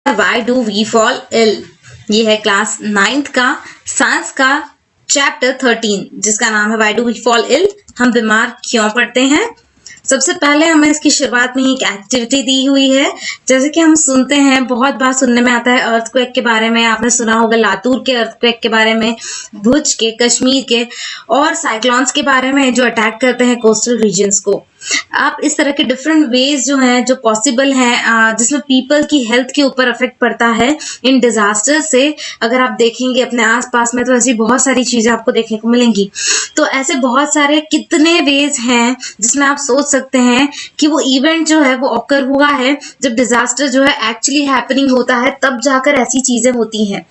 Why do we fall ill? ये है class 9th का साइंस का चैप्टर 13 जिसका नाम है Why do we fall ill? हम बीमार क्यों पड़ते हैं। सबसे पहले हमें इसकी शुरुआत में एक एक्टिविटी दी हुई है। जैसे कि हम सुनते हैं, बहुत बार सुनने में आता है अर्थक्वेक के बारे में, आपने सुना होगा लातूर के अर्थक्वेक के बारे में, भुज के, कश्मीर के और साइक्लोन्स के बारे में जो अटैक करते हैं कोस्टल रीजन्स को। आप इस तरह के डिफरेंट वेज जो हैं जो पॉसिबल हैं जिसमें पीपल की हेल्थ के ऊपर इफेक्ट पड़ता है इन डिजास्टर से। अगर आप देखेंगे अपने आसपास में तो ऐसी बहुत सारी चीजें आपको देखने को मिलेंगी। तो ऐसे बहुत सारे कितने वेज हैं जिसमें आप सोच सकते हैं कि वो इवेंट जो है वो ऑकर हुआ है जब डिजास्टर जो है एक्चुअली हैपनिंग होता है, तब जाकर ऐसी चीजें होती हैं।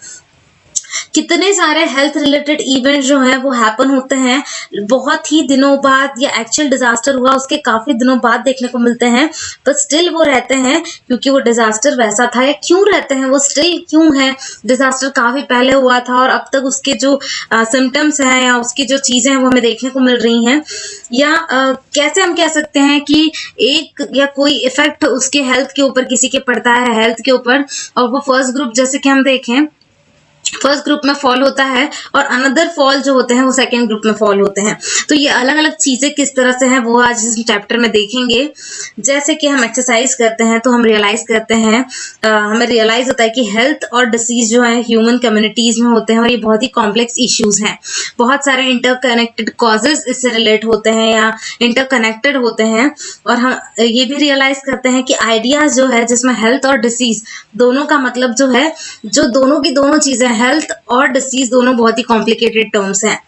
कितने सारे हेल्थ रिलेटेड इवेंट जो है वो हैपन होते हैं बहुत ही दिनों बाद, या एक्चुअल डिजास्टर हुआ उसके काफी दिनों बाद देखने को मिलते हैं, पर स्टिल वो रहते हैं क्योंकि वो डिजास्टर वैसा था। या क्यों रहते हैं वो स्टिल, क्यों है डिजास्टर काफी पहले हुआ था और अब तक उसके जो सिम्टम्स हैं या उसकी जो चीजें हैं वो हमें देखने को मिल रही हैं। या कैसे हम कह सकते हैं कि एक या कोई इफेक्ट उसके हेल्थ के ऊपर किसी के पड़ता है हेल्थ के ऊपर, और वो फर्स्ट ग्रुप जैसे कि हम देखें फर्स्ट ग्रुप में फॉल होता है और अनदर फॉल जो होते हैं वो सेकंड ग्रुप में फॉल होते हैं। तो ये अलग अलग चीजें किस तरह से हैं वो आज इस चैप्टर में देखेंगे। जैसे कि हम एक्सरसाइज करते हैं तो हम रियलाइज करते हैं, हमें रियलाइज होता है कि हेल्थ और डिसीज जो है ह्यूमन कम्युनिटीज में होते हैं और ये बहुत ही कॉम्प्लेक्स इश्यूज हैं। बहुत सारे इंटरकनेक्टेड कॉजेज इससे रिलेट होते हैं या इंटरकनेक्टेड होते हैं। और हम ये भी रियलाइज करते हैं कि आइडियाज जो है जिसमें हेल्थ और डिसीज दोनों का मतलब जो है, जो दोनों की दोनों चीजें हेल्थ और डिसीज दोनों बहुत ही कॉम्प्लिकेटेड टर्म्स हैं।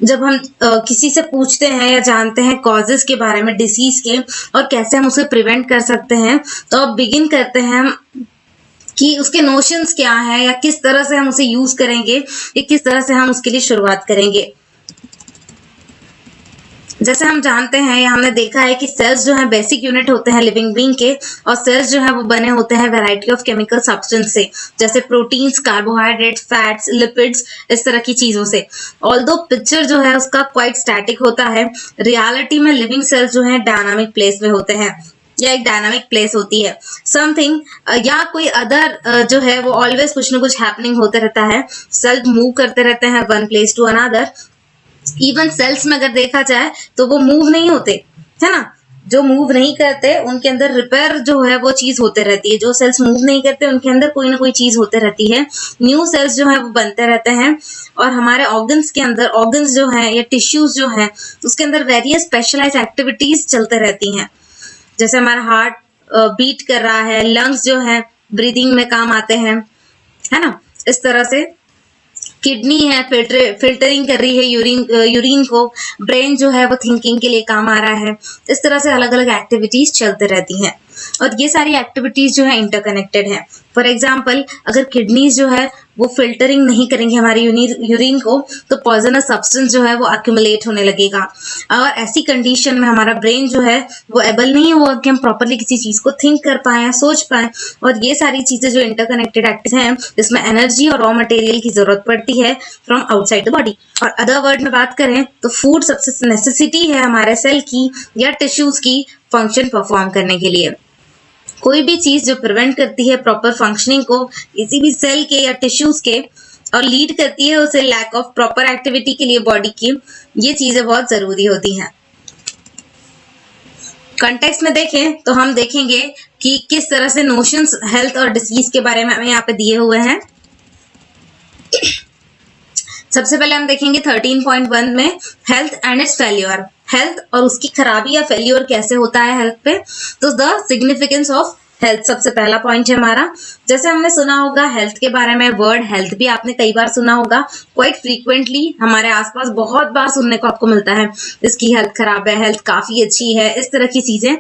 जब हम किसी से पूछते हैं या जानते हैं कॉजेज के बारे में डिसीज के और कैसे हम उसे प्रिवेंट कर सकते हैं, तो अब बिगिन करते हैं हम कि उसके नोशंस क्या हैं या किस तरह से हम उसे यूज करेंगे या किस तरह से हम उसके लिए शुरुआत करेंगे। जैसे हम जानते हैं या हमने देखा है कि सेल्स जो है बेसिक यूनिट होते हैं लिविंग बीइंग के, और सेल्स जो है वो बने होते हैं वैरायटी ऑफ केमिकल सब्सटेंस से, जैसे प्रोटीन्स, कार्बोहाइड्रेट्स, फैट्स, लिपिड्स, इस तरह की चीजों से। ऑल्दो पिक्चर जो है उसका क्वाइट स्टैटिक होता है, रियलिटी में लिविंग सेल्स जो है डायनामिक प्लेस में होते हैं या एक डायनामिक प्लेस होती है। समथिंग या कोई अदर जो है वो ऑलवेज कुछ ना कुछ हैपनिंग होते रहता है। सेल मूव करते रहते हैं one place to another. Even sales में अगर देखा जाए तो वो मूव नहीं होते, है ना। जो मूव नहीं करते उनके अंदर रिपेयर जो है वो चीज होते रहती है। जो सेल्स मूव नहीं करते उनके अंदर कोई ना कोई चीज होते रहती है। न्यू सेल्स जो है वो बनते रहते हैं। और हमारे ऑर्गन्स के अंदर, ऑर्गन्स जो है या टिश्यूज जो है उसके अंदर वेरियस स्पेशलाइज एक्टिविटीज चलते रहती हैं। जैसे हमारा हार्ट बीट कर रहा है, लंग्स जो है ब्रीदिंग में काम आते हैं, है ना। इस तरह से किडनी है फिल्टरिंग कर रही है यूरिन को, ब्रेन जो है वो थिंकिंग के लिए काम आ रहा है। इस तरह से अलग अलग एक्टिविटीज चलते रहती हैं और ये सारी एक्टिविटीज जो है इंटरकनेक्टेड है। फॉर एग्जाम्पल अगर किडनीज जो है वो फिल्टरिंग नहीं करेंगे हमारी यूरिन को, तो पॉइजनस सब्सटेंस जो है वो एक्यूमुलेट होने लगेगा। और ऐसी कंडीशन में हमारा ब्रेन जो है वो एबल नहीं होगा कि हम प्रॉपरली किसी चीज को थिंक कर पाए या सोच पाए। और ये सारी चीजें जो इंटरकनेक्टेड एक्टिविटीज हैं जिसमें एनर्जी और रॉ मटेरियल की जरूरत पड़ती है फ्रॉम आउटसाइड द बॉडी। और अदर वर्ड में बात करें तो फूड सबसे नेसेसिटी है हमारे सेल की या टिश्यूज की फंक्शन परफॉर्म करने के लिए। कोई भी चीज जो प्रिवेंट करती है प्रॉपर फंक्शनिंग को किसी भी सेल के या टिश्यूज के और लीड करती है उसे लैक ऑफ प्रॉपर एक्टिविटी के लिए बॉडी की, ये चीजें बहुत जरूरी होती हैं। कॉन्टेक्स्ट में देखें तो हम देखेंगे कि किस तरह से नोशंस हेल्थ और डिसीज के बारे में हमें यहाँ पे दिए हुए हैं। सबसे पहले हम देखेंगे 13.1 में health and it's failure, health और उसकी खराबी या फेल्योर कैसे होता है हेल्थ पे। तो द सिग्निफिकेंस ऑफ हेल्थ सबसे पहला पॉइंट है हमारा। जैसे हमने सुना होगा हेल्थ के बारे में, वर्ड हेल्थ भी आपने कई बार सुना होगा, क्वाइट फ्रीक्वेंटली हमारे आसपास बहुत बार सुनने को आपको मिलता है, इसकी हेल्थ खराब है, हेल्थ काफी अच्छी है, इस तरह की चीजें।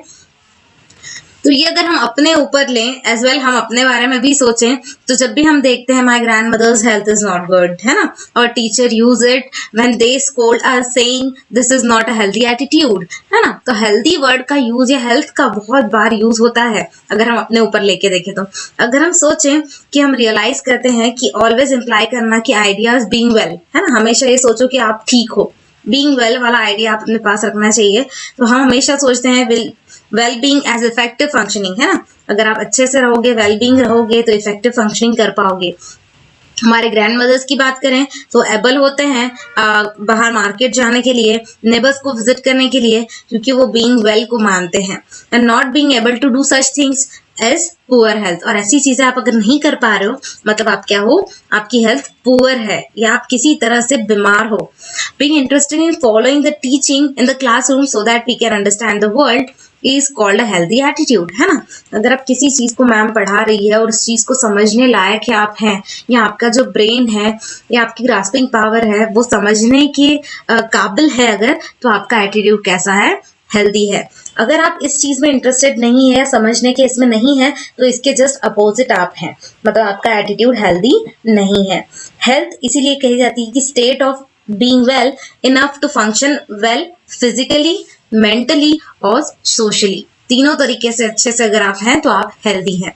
तो ये अगर हम अपने ऊपर लें एज वेल, हम अपने बारे में भी सोचें, तो जब भी हम देखते हैं my grandmother's health is not good, है ना, और teacher use it when they scold us saying this is not a healthy attitude, है ना। तो हेल्दी वर्ड का यूज या हेल्थ का बहुत बार यूज होता है अगर हम अपने ऊपर लेके देखें तो। अगर हम सोचें कि हम रियलाइज करते हैं कि ऑलवेज इम्प्लाई करना कि आइडियाज बीइंग वेल, है ना, हमेशा ये सोचो कि आप ठीक हो, बीइंग वेल वाला आइडिया आप अपने पास रखना चाहिए। तो हम हमेशा सोचते हैं well being as effective functioning, है ना, अगर आप अच्छे से रहोगे, वेल बीइंग रहोगे तो इफेक्टिव फंक्शनिंग कर पाओगे। हमारे ग्रैंड मदर्स की बात करें तो एबल होते हैं बाहर मार्केट जाने के लिए, नेबर्स को विजिट करने के लिए, क्योंकि वो बीइंग वेल को मानते हैं। And not being able to do such things as poor health, और ऐसी चीजें आप अगर नहीं कर पा रहे हो मतलब आप क्या हो, आपकी हेल्थ पुअर है या आप किसी तरह से बीमार हो। Being interested in following the teaching in the classroom so that we can understand the world is called a healthy attitude, है ना। अगर आप किसी चीज को मैम पढ़ा रही है और उस चीज को समझने लायक है आप हैं, या आपका जो ब्रेन है या आपकी ग्रास्पिंग पावर है वो समझने के काबिल है अगर, तो आपका एटीट्यूड कैसा है, हेल्दी है। अगर आप इस चीज में इंटरेस्टेड नहीं है, समझने के इसमें नहीं है, तो इसके जस्ट अपोजिट आप हैं, मतलब आपका एटीट्यूड हेल्दी नहीं है। हेल्थ इसीलिए कही जाती है कि state of being well enough to function well physically, mentally और सोशली, तीनों तरीके से अच्छे से अगर आप हैं तो आप हेल्दी हैं।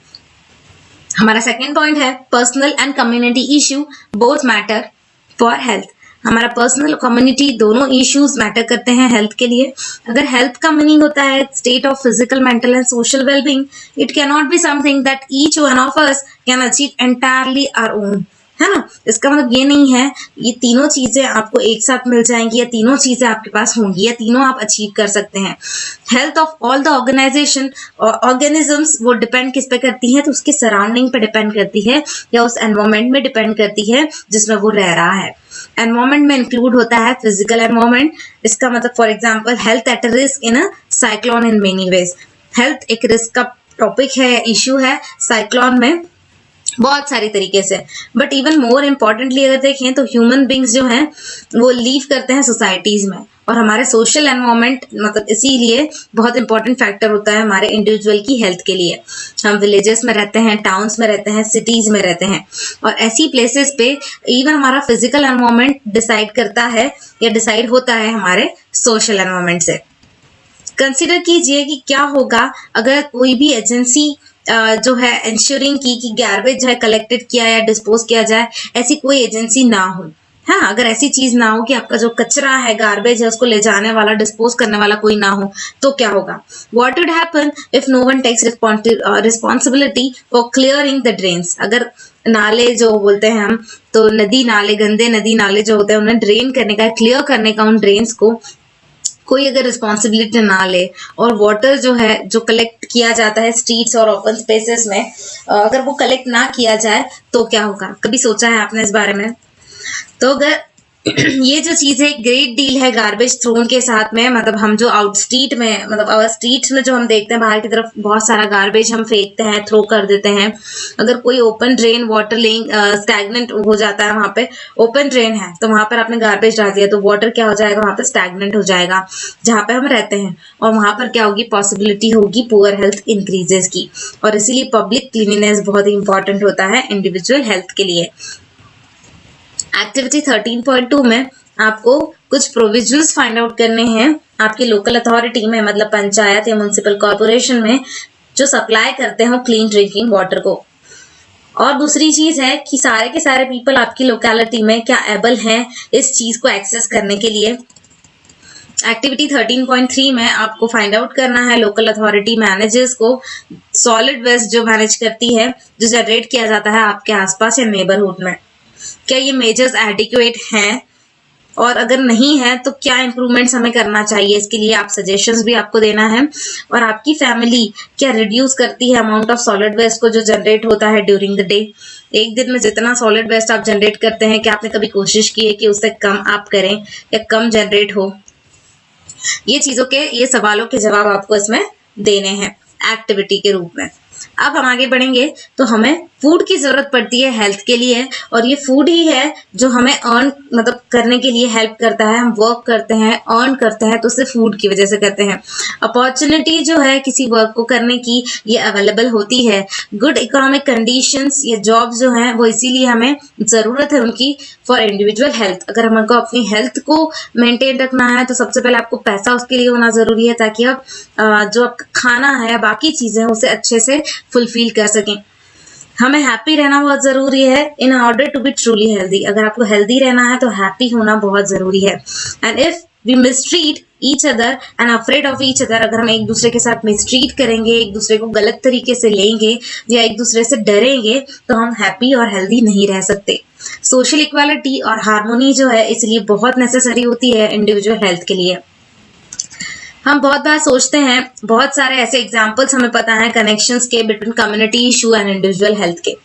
हमारा सेकंड पॉइंट है personal and community issue both matter for health. हमारा पर्सनल कम्युनिटी दोनों इश्यूज मैटर करते हैं हेल्थ के लिए। अगर हेल्थ का मीनिंग होता है state of physical, mental and social wellbeing, it can not be something that each one of us can achieve entirely our own, है ना। इसका मतलब ये नहीं है ये तीनों चीजें आपको एक साथ मिल जाएंगी या तीनों चीजें आपके पास होंगी या तीनों आप अचीव कर सकते हैं। Health of all the organisation और ऑर्गेनिजम्स वो डिपेंड किस पे करती है, तो उसके सराउंडिंग पे डिपेंड करती है या उस एनवायरमेंट में डिपेंड करती है जिसमें वो रह रहा है। एनवायरमेंट में इंक्लूड होता है फिजिकल एनवायरमेंट। इसका मतलब for example health at risk in a cyclone in many ways. Health एक रिस्क का टॉपिक है, इश्यू है साइक्लोन में बहुत सारी तरीके से। बट इवन मोर इम्पोर्टेंटली अगर देखें तो ह्यूमन बींग्स जो हैं वो लीव करते हैं सोसाइटीज में, और हमारे सोशल एनवायरनमेंट मतलब इसीलिए बहुत इंपॉर्टेंट फैक्टर होता है हमारे इंडिविजुअल की हेल्थ के लिए। हम विलेजेस में रहते हैं, टाउन्स में रहते हैं, सिटीज में रहते हैं, और ऐसी प्लेसेस पे इवन हमारा फिजिकल एनवायरनमेंट डिसाइड करता है या डिसाइड होता है हमारे सोशल एनवायरनमेंट से। कंसिडर कीजिए कि क्या होगा अगर कोई भी एजेंसी जो है इंश्योरिंग की कि गार्बेज जो है कलेक्टेड किया या डिस्पोज किया जाए, ऐसी कोई एजेंसी ना हो। हाँ, अगर ऐसी चीज ना हो कि आपका जो कचरा है, गार्बेज है, उसको ले जाने वाला, डिस्पोज करने वाला कोई ना हो, तो क्या होगा? What would happen if no one takes responsibility for clearing the drains? अगर नाले जो बोलते हैं हम, तो नदी नाले, गंदे नदी नाले जो होते हैं उन्हें ड्रेन करने का, क्लियर करने का, उन ड्रेन्स को कोई अगर रिस्पॉन्सिबिलिटी ना ले, और वाटर जो है जो कलेक्ट किया जाता है स्ट्रीट्स और ओपन स्पेसेस में, अगर वो कलेक्ट ना किया जाए तो क्या होगा? कभी सोचा है आपने इस बारे में? तो अगर ये जो चीज है ग्रेट डील है गार्बेज थ्रोन के साथ में, मतलब हम जो आउट स्ट्रीट में, मतलब स्ट्रीट्स में जो हम देखते हैं बाहर की तरफ बहुत सारा गार्बेज हम फेंकते हैं, थ्रो कर देते हैं। अगर कोई open drain water laying stagnant हो जाता है, वहां पे ओपन ड्रेन है तो वहां पर आपने गार्बेज डाल दिया तो वाटर क्या हो जाएगा? वहां पे स्टैग्नेंट हो जाएगा जहां पे हम रहते हैं, और वहां पर क्या होगी? पॉसिबिलिटी होगी पुअर हेल्थ इंक्रीजेस की। और इसीलिए पब्लिक क्लीनिनेस बहुत ही इंपॉर्टेंट होता है इंडिविजुअल हेल्थ के लिए। एक्टिविटी 13.2 में आपको कुछ प्रोविजंस फाइंड आउट करने हैं आपकी लोकल अथॉरिटी में, मतलब पंचायत या म्युनिसिपल कॉर्पोरेशन में, जो सप्लाई करते हैं क्लीन ड्रिंकिंग वाटर को। और दूसरी चीज है कि सारे के सारे पीपल आपकी लोकेलिटी में क्या एबल हैं इस चीज को एक्सेस करने के लिए। एक्टिविटी 13.3 में आपको फाइंड आउट करना है लोकल अथॉरिटी मैनेजर्स को सॉलिड वेस्ट जो मैनेज करती है, जो जनरेट किया जाता है आपके आसपास या नेबरहुड में, क्या ये मेजर्स एडिक्वेट हैं, और अगर नहीं है तो क्या इंप्रूवमेंट्स हमें करना चाहिए। इसके लिए आप सजेशंस भी आपको देना है। और आपकी फैमिली क्या रिड्यूस करती है अमाउंट ऑफ सॉलिड वेस्ट को जो जनरेट होता है ड्यूरिंग द डे। एक दिन में जितना सॉलिड वेस्ट आप जनरेट करते हैं, क्या आपने कभी कोशिश की है कि उससे कम आप करें या कम जनरेट हो? ये चीजों के, ये सवालों के जवाब आपको इसमें देने हैं एक्टिविटी के रूप में। अब हम आगे बढ़ेंगे तो हमें फूड की जरूरत पड़ती है हेल्थ के लिए, और ये फूड ही है जो हमें अर्न मतलब करने के लिए हेल्प करता है। हम वर्क करते हैं, अर्न करते हैं, तो उससे फूड की वजह से करते हैं। अपॉर्चुनिटी जो है किसी वर्क को करने की, ये अवेलेबल होती है। गुड इकोनॉमिक कंडीशंस, ये जॉब्स जो हैं वो इसीलिए हमें जरूरत है उनकी फॉर इंडिविजुअल हेल्थ। अगर हमको अपनी हेल्थ को मेंटेन रखना है तो सबसे पहले आपको पैसा उसके लिए होना जरूरी है, ताकि आप जो आपका खाना है, बाकी चीजें उसे अच्छे से फुलफिल कर सकें। हमें हैप्पी रहना बहुत जरूरी है in order to be truly healthy. अगर आपको हेल्दी रहना है तो हैप्पी होना बहुत जरूरी है। And if we mistreat each other and afraid of each other, अगर हम एक दूसरे के साथ मिसट्रीट करेंगे, एक दूसरे को गलत तरीके से लेंगे या एक दूसरे से डरेंगे, तो हम हैप्पी और हेल्दी नहीं रह सकते। सोशल इक्वालिटी और हार्मोनी जो है इसलिए बहुत नेसेसरी होती है इंडिविजुअल हेल्थ के लिए। हम बहुत बार सोचते हैं, बहुत सारे ऐसे एग्जाम्पल्स हमें पता है कनेक्शंस के between community issue and individual health के।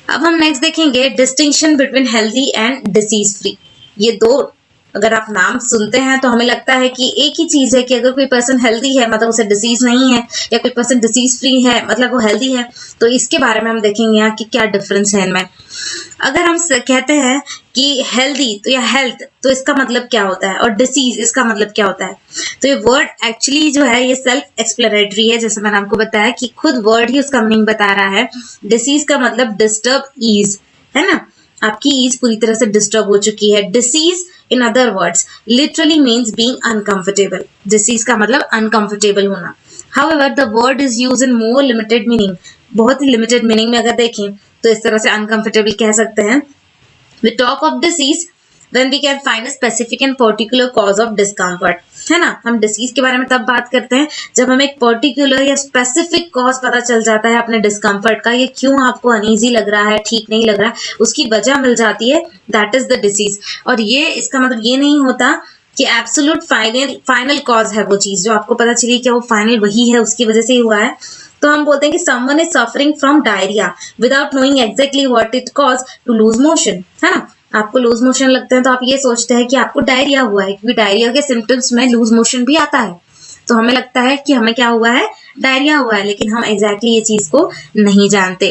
अब हम नेक्स्ट देखेंगे distinction between healthy and disease free. ये दो अगर आप नाम सुनते हैं तो हमें लगता है कि एक ही चीज है कि अगर कोई पर्सन हेल्दी है मतलब उसे डिसीज नहीं है, या कोई पर्सन डिसीज फ्री है मतलब वो हेल्दी है। तो इसके बारे में हम देखेंगे यहाँ कि क्या डिफरेंस है इनमें। अगर हम कहते हैं कि हेल्दी तो या हेल्थ, तो इसका मतलब क्या होता है, और डिसीज इसका मतलब क्या होता है। तो ये वर्ड एक्चुअली जो है ये सेल्फ एक्सप्लेनेटरी है, जैसे मैंने आपको बताया कि खुद वर्ड ही उसका मीनिंग बता रहा है। डिसीज का मतलब डिस्टर्ब ईज, है ना, आपकी ईज पूरी तरह से डिस्टर्ब हो चुकी है। डिसीज इन other words literally means being uncomfortable. Disease का मतलब अनकंफर्टेबल होना। However the word is used in more limited meaning, बहुत ही लिमिटेड मीनिंग में अगर देखें तो इस तरह से अनकंफर्टेबल कह सकते हैं। We talk of disease when we can find a specific and particular cause of discomfort, है ना। हम डिसीज के बारे में तब बात करते हैं जब हमें एक पर्टिकुलर या स्पेसिफिक कॉज पता चल जाता है अपने डिस्कम्फर्ट का, ये क्यों आपको अनईजी लग रहा है, ठीक नहीं लग रहा है, उसकी वजह मिल जाती है, दैट इज द डिसीज। और ये इसका मतलब ये नहीं होता कि एब्सोल्यूट फाइनल कॉज है वो चीज, जो आपको पता चली कि वो फाइनल वही है, उसकी वजह से ही हुआ है। तो हम बोलते हैं कि someone is suffering from diarrhoea without knowing exactly what it cause to loose motion, है ना। आपको लूज मोशन लगता है तो आप ये सोचते हैं कि आपको डायरिया हुआ है, क्योंकि डायरिया के सिम्टम्स में लूज मोशन भी आता है। तो हमें लगता है कि हमें क्या हुआ है, डायरिया हुआ है, लेकिन हम एग्जैक्टली ये चीज को नहीं जानते।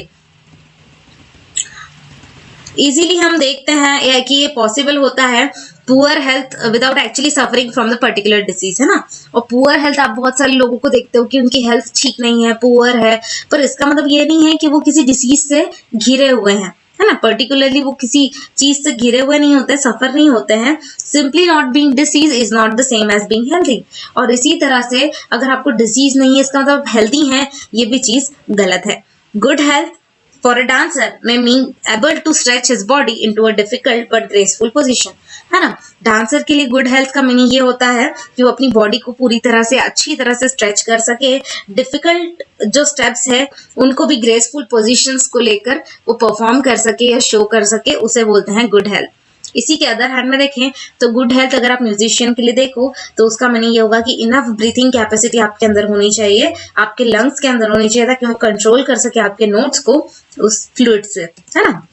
इजीली हम देखते हैं कि ये पॉसिबल होता है poor health without actually suffering from the particular disease, है ना। और पुअर हेल्थ आप बहुत सारे लोगों को देखते हो कि उनकी हेल्थ ठीक नहीं है, पुअर है, पर इसका मतलब ये नहीं है कि वो किसी डिसीज से घिरे हुए हैं, है ना। पर्टिकुलरली वो किसी चीज से घिरे हुए नहीं होते, सफर नहीं होते हैं। Simply not being disease is not the same as being healthy. और इसी तरह से अगर आपको डिसीज नहीं है इसका मतलब हेल्दी है, ये भी चीज गलत है। Good health for a dancer may mean able to stretch his body into a difficult but graceful position, है ना। डांसर के लिए गुड हेल्थ का मीनिंग ये होता है कि वो अपनी बॉडी को पूरी तरह से अच्छी तरह से स्ट्रेच कर सके, डिफिकल्ट जो स्टेप्स है उनको भी ग्रेसफुल पोजीशंस को लेकर वो परफॉर्म कर सके या शो कर सके, उसे बोलते हैं गुड हेल्थ। इसी के अदर हैंड में देखें तो गुड हेल्थ अगर आप म्यूजिशियन के लिए देखो तो उसका मीनिंग ये होगा कि इनफ ब्रीथिंग कैपेसिटी आपके अंदर होनी चाहिए, आपके लंग्स के अंदर होनी चाहिए, ताकि वो कंट्रोल कर सके आपके नोट्स को उस फ्लूइड से, है ना।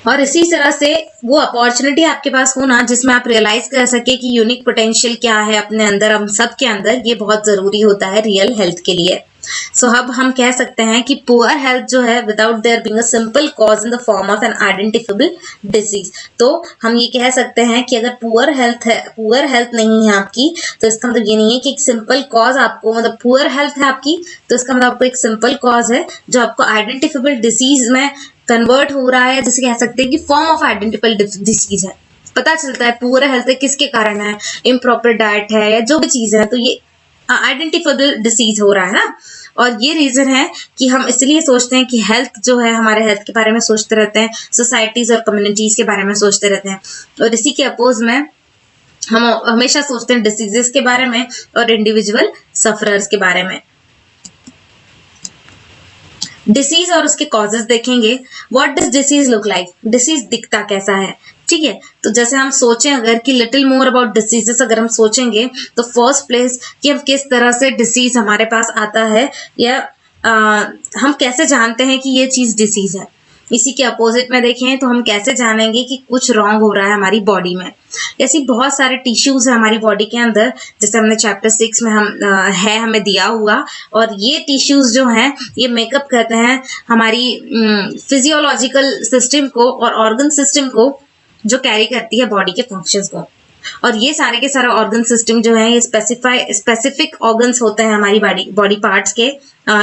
और इसी तरह से वो अपॉर्चुनिटी आपके पास होना जिसमें आप रियलाइज कर सके कि यूनिक पोटेंशियल क्या है अपने अंदर, हम सब के अंदर, ये बहुत जरूरी होता है रियल हेल्थ के लिए। सो अब हम कह सकते हैं कि पुअर हेल्थ जो है without there being a simple cause in the form of an identifiable disease. तो हम ये कह सकते हैं कि अगर पुअर हेल्थ नहीं है आपकी, तो इसका मतलब ये नहीं है कि एक सिंपल कॉज आपको, मतलब पुअर हेल्थ है आपकी तो इसका मतलब आपको एक सिंपल कॉज है जो आपको आइडेंटिफिएबल डिसीज में कन्वर्ट हो रहा है, जिसे कह सकते हैं कि फॉर्म ऑफ आइडेंटिफिएबल डिसीज है। पता चलता है पुअर हेल्थ किसके कारण है, इम्प्रॉपर डाइट है या जो भी चीज है, तो ये आइडेंटिफिएबल डिसीज हो रहा है ना। और ये रीजन है कि हम इसलिए सोचते हैं कि हेल्थ जो है, हमारे हेल्थ के बारे में सोचते रहते हैं, सोसाइटीज और कम्युनिटीज के बारे में सोचते रहते हैं, और इसी के अपोज में हम हमेशा सोचते हैं डिसीजेस के बारे में और इंडिविजुअल सफरर्स के बारे में। डिसीज और उसके कॉजेस देखेंगे। What does disease look like, disease दिखता कैसा है, ठीक है। तो जैसे हम सोचें अगर कि लिटिल मोर अबाउट डिसीजेस अगर हम सोचेंगे तो फर्स्ट प्लेस कि हम किस तरह से डिसीज हमारे पास आता है, या हम कैसे जानते हैं कि ये चीज डिसीज है। इसी के अपोजिट में देखें तो हम कैसे जानेंगे कि कुछ रॉन्ग हो रहा है हमारी बॉडी में। ऐसी बहुत सारे टिश्यूज है हमारी बॉडी के अंदर, जैसे हमने चैप्टर 6 में हमें दिया हुआ, और ये टिश्यूज जो हैं ये मेकअप करते हैं हमारी फिजियोलॉजिकल सिस्टम को और ऑर्गन सिस्टम को, जो कैरी करती है बॉडी के फंक्शंस को। और ये सारे के सारे ऑर्गन सिस्टम जो है ये स्पेसिफिक ऑर्गन्स होते हैं हमारी बॉडी पार्ट्स के,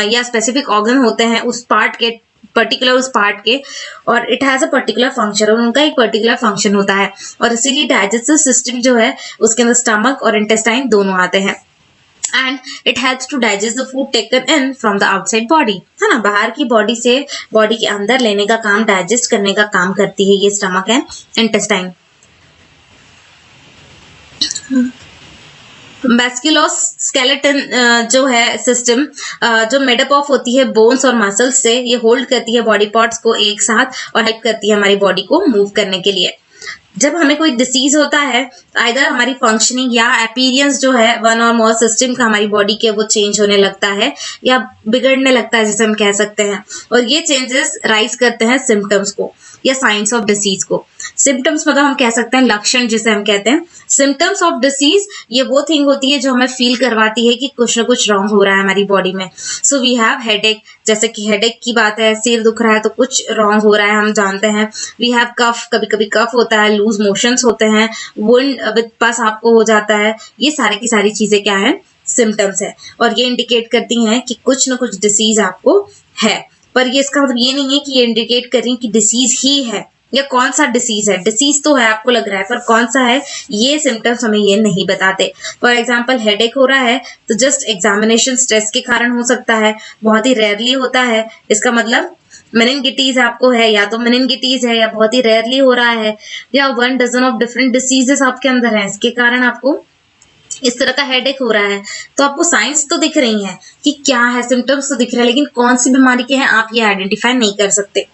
या स्पेसिफिक ऑर्गन होते हैं उस पार्ट के, पर्टिकुलर उस पार्ट के, और it has a particular function, और उनका एक पर्टिकुलर फंक्शन होता है। और इसीलिए डाइजेस्टिव सिस्टम जो है उसके अंदर स्टमक और इंटेस्टाइन दोनों आते हैं। And it helps to digest the food taken in from the outside body, है ना। बाहर की बॉडी से बॉडी के अंदर लेने का काम, डाइजेस्ट करने का काम करती है ये स्टमक एंड इंटेस्टाइन। मैस्कुलोस्केलेटन जो है सिस्टम जो मेडअप ऑफ होती है बोन्स और मसल्स से, ये होल्ड करती है बॉडी पार्ट्स को एक साथ और हेल्प करती है हमारी बॉडी को मूव करने के लिए। जब हमें कोई डिसीज होता है, आइदर हमारी फंक्शनिंग या अपीयरेंस जो है वन और मोर सिस्टम का हमारी बॉडी के वो चेंज होने लगता है या बिगड़ने लगता है जिसे हम कह सकते हैं, और ये चेंजेस राइज करते हैं सिम्टम्स को या साइंस ऑफ डिसीज को। सिम्टम्स मतलब हम कह सकते हैं लक्षण जिसे हम कहते हैं। सिम्टम्स ऑफ डिसीज ये वो थिंग होती है जो हमें फील करवाती है कि कुछ ना कुछ रॉन्ग हो रहा है हमारी बॉडी में। सो वी हैव हेडेक, जैसे कि हेडेक की बात है, सिर दुख रहा है तो कुछ रॉन्ग हो रहा है, हम जानते हैं। वी हैव कफ, कभी कभी कफ होता है, लूज मोशंस होते हैं, वुंड विद पस आपको हो जाता है। ये सारी की सारी चीजें क्या है, सिम्टम्स है, और ये इंडिकेट करती हैं कि कुछ ना कुछ डिसीज आपको है। पर ये इसका मतलब ये नहीं है कि ये इंडिकेट करें कि डिसीज ही है या कौन सा डिसीज है। डिसीज तो है आपको लग रहा है, पर कौन सा है ये सिम्टम्स हमें ये नहीं बताते। फॉर एग्जाम्पल हेडेक हो रहा है तो जस्ट एग्जामिनेशन स्ट्रेस के कारण हो सकता है, बहुत ही रेयरली होता है। इसका मतलब मेनिंगिटीज आपको है, या तो मेनिंगिटीज है या बहुत ही रेयरली हो रहा है, या 1 डज़न ऑफ डिफरेंट डिसीजेस आपके अंदर है, इसके कारण आपको इस तरह का हेडेक हो रहा है। तो आपको साइंस तो दिख रही है कि क्या है, सिम्टम्स तो दिख रहे हैं, लेकिन कौन सी बीमारी के हैं आप ये आइडेंटिफाई नहीं कर सकते।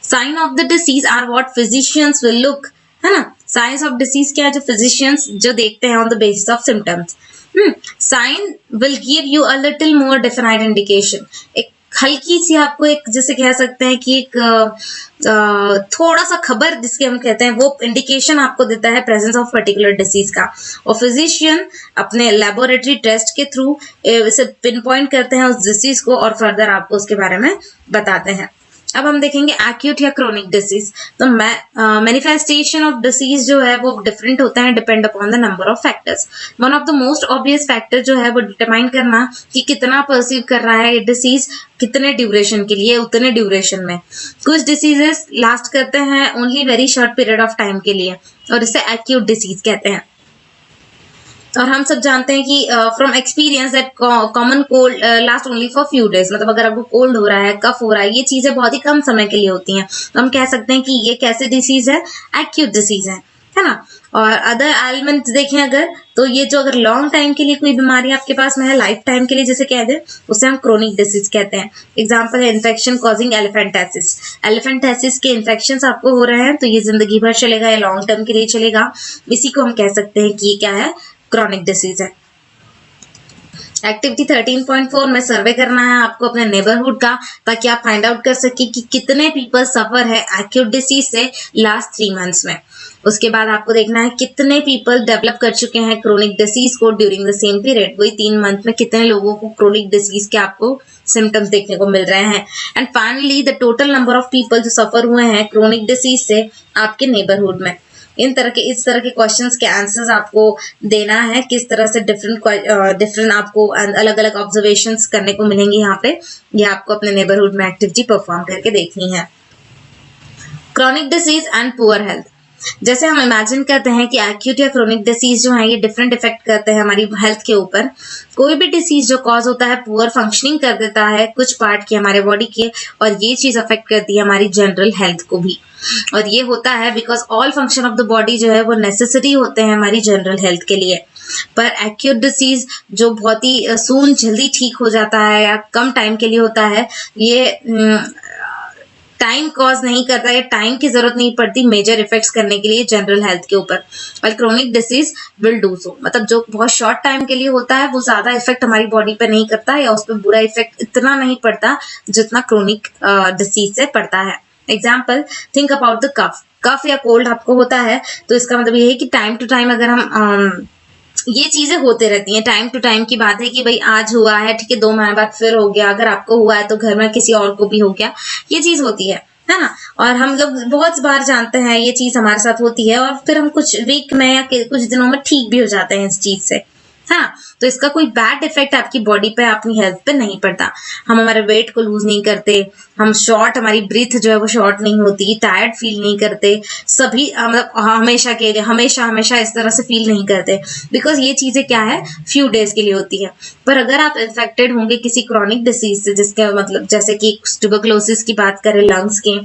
Sign of the disease are what physicians will look, है ना। साइंस ऑफ डिसीज क्या है, जो फिजिशियंस जो देखते हैं on the basis of symptoms. Sign will give you a little more definite indication, एक हल्की सी आपको एक जैसे कह सकते हैं कि एक थोड़ा सा खबर जिसके हम कहते हैं, वो इंडिकेशन आपको देता है प्रेजेंस ऑफ पर्टिकुलर डिसीज का। और फिजिशियन अपने लेबोरेटरी टेस्ट के थ्रू इसे पिन पॉइंट करते हैं उस डिसीज को और फर्दर आपको उसके बारे में बताते हैं। अब हम देखेंगे एक्यूट या क्रोनिक डिसीज। तो मैनिफेस्टेशन ऑफ डिसीज जो है वो डिफरेंट होता है, depend upon the number of factors. One of the most obvious factor जो है वो डिटरमाइन करना कि कितना परसीव कर रहा है ये डिसीज, कितने ड्यूरेशन के लिए, उतने ड्यूरेशन में। कुछ डिसीजेस लास्ट करते हैं only very short period of time के लिए, और इसे एक्यूट डिसीज कहते हैं। और हम सब जानते हैं कि from experience that common cold last only for few days, मतलब अगर आपको कोल्ड हो रहा है, कफ हो रहा है, ये चीजें बहुत ही कम समय के लिए होती हैं, तो हम कह सकते हैं कि ये कैसे डिसीज है, एक्यूट डिसीज है ना। और अदर एलिमेंट्स देखें अगर, तो ये जो अगर लॉन्ग टाइम के लिए कोई बीमारी आपके पास में है, लाइफ टाइम के लिए जैसे कह दें, उसे हम क्रोनिक डिसीज कहते हैं। एग्जांपल है इन्फेक्शन कॉजिंग एलिफेंटाइटिस। एलिफेंटाइटिस के इन्फेक्शंस आपको हो रहे हैं तो ये जिंदगी भर चलेगा या लॉन्ग टर्म के लिए चलेगा, इसी को हम कह सकते हैं कि ये क्या है, क्रॉनिक डिसीज है। एक्टिविटी 13.4 में सर्वे करना है आपको अपने नेबरहुड का, ताकि आप फाइंड आउट कर सके कि कितने पीपल सफर है एक्यूट डिसीज से लास्ट 3 मंथ्स में। उसके बाद आपको देखना है कितने पीपल डेवलप कर चुके हैं क्रोनिक डिसीज को ड्यूरिंग द सेम पीरियड, वही 3 मंथ में कितने लोगों को क्रोनिक डिसीज के आपको सिम्टम्स देखने को मिल रहे हैं। And finally the total number of people जो सफर हुए हैं क्रोनिक डिसीज से आपके नेबरहुड में। इस तरह के क्वेश्चंस के आंसर्स आपको देना है, किस तरह से डिफरेंट आपको अलग अलग ऑब्जर्वेशंस करने को मिलेंगे यहाँ पे, ये आपको अपने नेबरहुड में एक्टिविटी परफॉर्म करके देखनी है। Chronic disease and poor health. जैसे हम इमेजिन करते हैं कि एक्यूट या क्रोनिक डिसीज जो है ये डिफरेंट इफेक्ट करते हैं हमारी हेल्थ के ऊपर। कोई भी डिसीज जो कॉज होता है पुअर फंक्शनिंग कर देता है कुछ पार्ट की हमारे बॉडी के, और ये चीज अफेक्ट करती है हमारी जनरल हेल्थ को भी। और ये होता है because all function of the body जो है वो नेसेसरी होते हैं हमारी जनरल हेल्थ के लिए। पर एक्यूट डिसीज जो बहुत ही सून जल्दी ठीक हो जाता है या कम टाइम के लिए होता है, ये टाइम कॉज नहीं करता है, टाइम की जरूरत नहीं पड़ती मेजर इफेक्ट्स करने के लिए जनरल हेल्थ के ऊपर। और chronic disease will do so, मतलब जो बहुत शॉर्ट टाइम के लिए होता है वो ज्यादा इफेक्ट हमारी बॉडी पे नहीं करता या उस पर बुरा इफेक्ट इतना नहीं पड़ता जितना क्रोनिक डिसीज से पड़ता है। एग्जाम्पल, थिंक अबाउट द कफ या कोल्ड आपको होता है तो इसका मतलब ये है कि टाइम टू टाइम अगर हम ये चीजें होते रहती हैं, टाइम टू टाइम की बात है कि भाई आज हुआ है, ठीक है, 2 महीने बाद फिर हो गया, अगर आपको हुआ है तो घर में किसी और को भी हो गया, ये चीज होती है ना। और हम लोग बहुत बार जानते हैं ये चीज हमारे साथ होती है और फिर हम कुछ वीक में या कुछ दिनों में ठीक भी हो जाते हैं इस चीज से, हाँ। तो इसका कोई बैड इफेक्ट आपकी बॉडी पे, अपनी हेल्थ पे नहीं पड़ता। हम हमारे वेट को लूज नहीं करते, हम हमारी ब्रीथ जो है वो शॉर्ट नहीं होती, टायर्ड फील नहीं करते, सभी मतलब हमेशा के लिए हमेशा इस तरह से फील नहीं करते, बिकॉज ये चीजें क्या है, फ्यू डेज के लिए होती है। पर अगर आप इन्फेक्टेड होंगे किसी क्रॉनिक डिसीज से, जिसके मतलब जैसे कि ट्यूबरकुलोसिस की बात करें लंग्स के,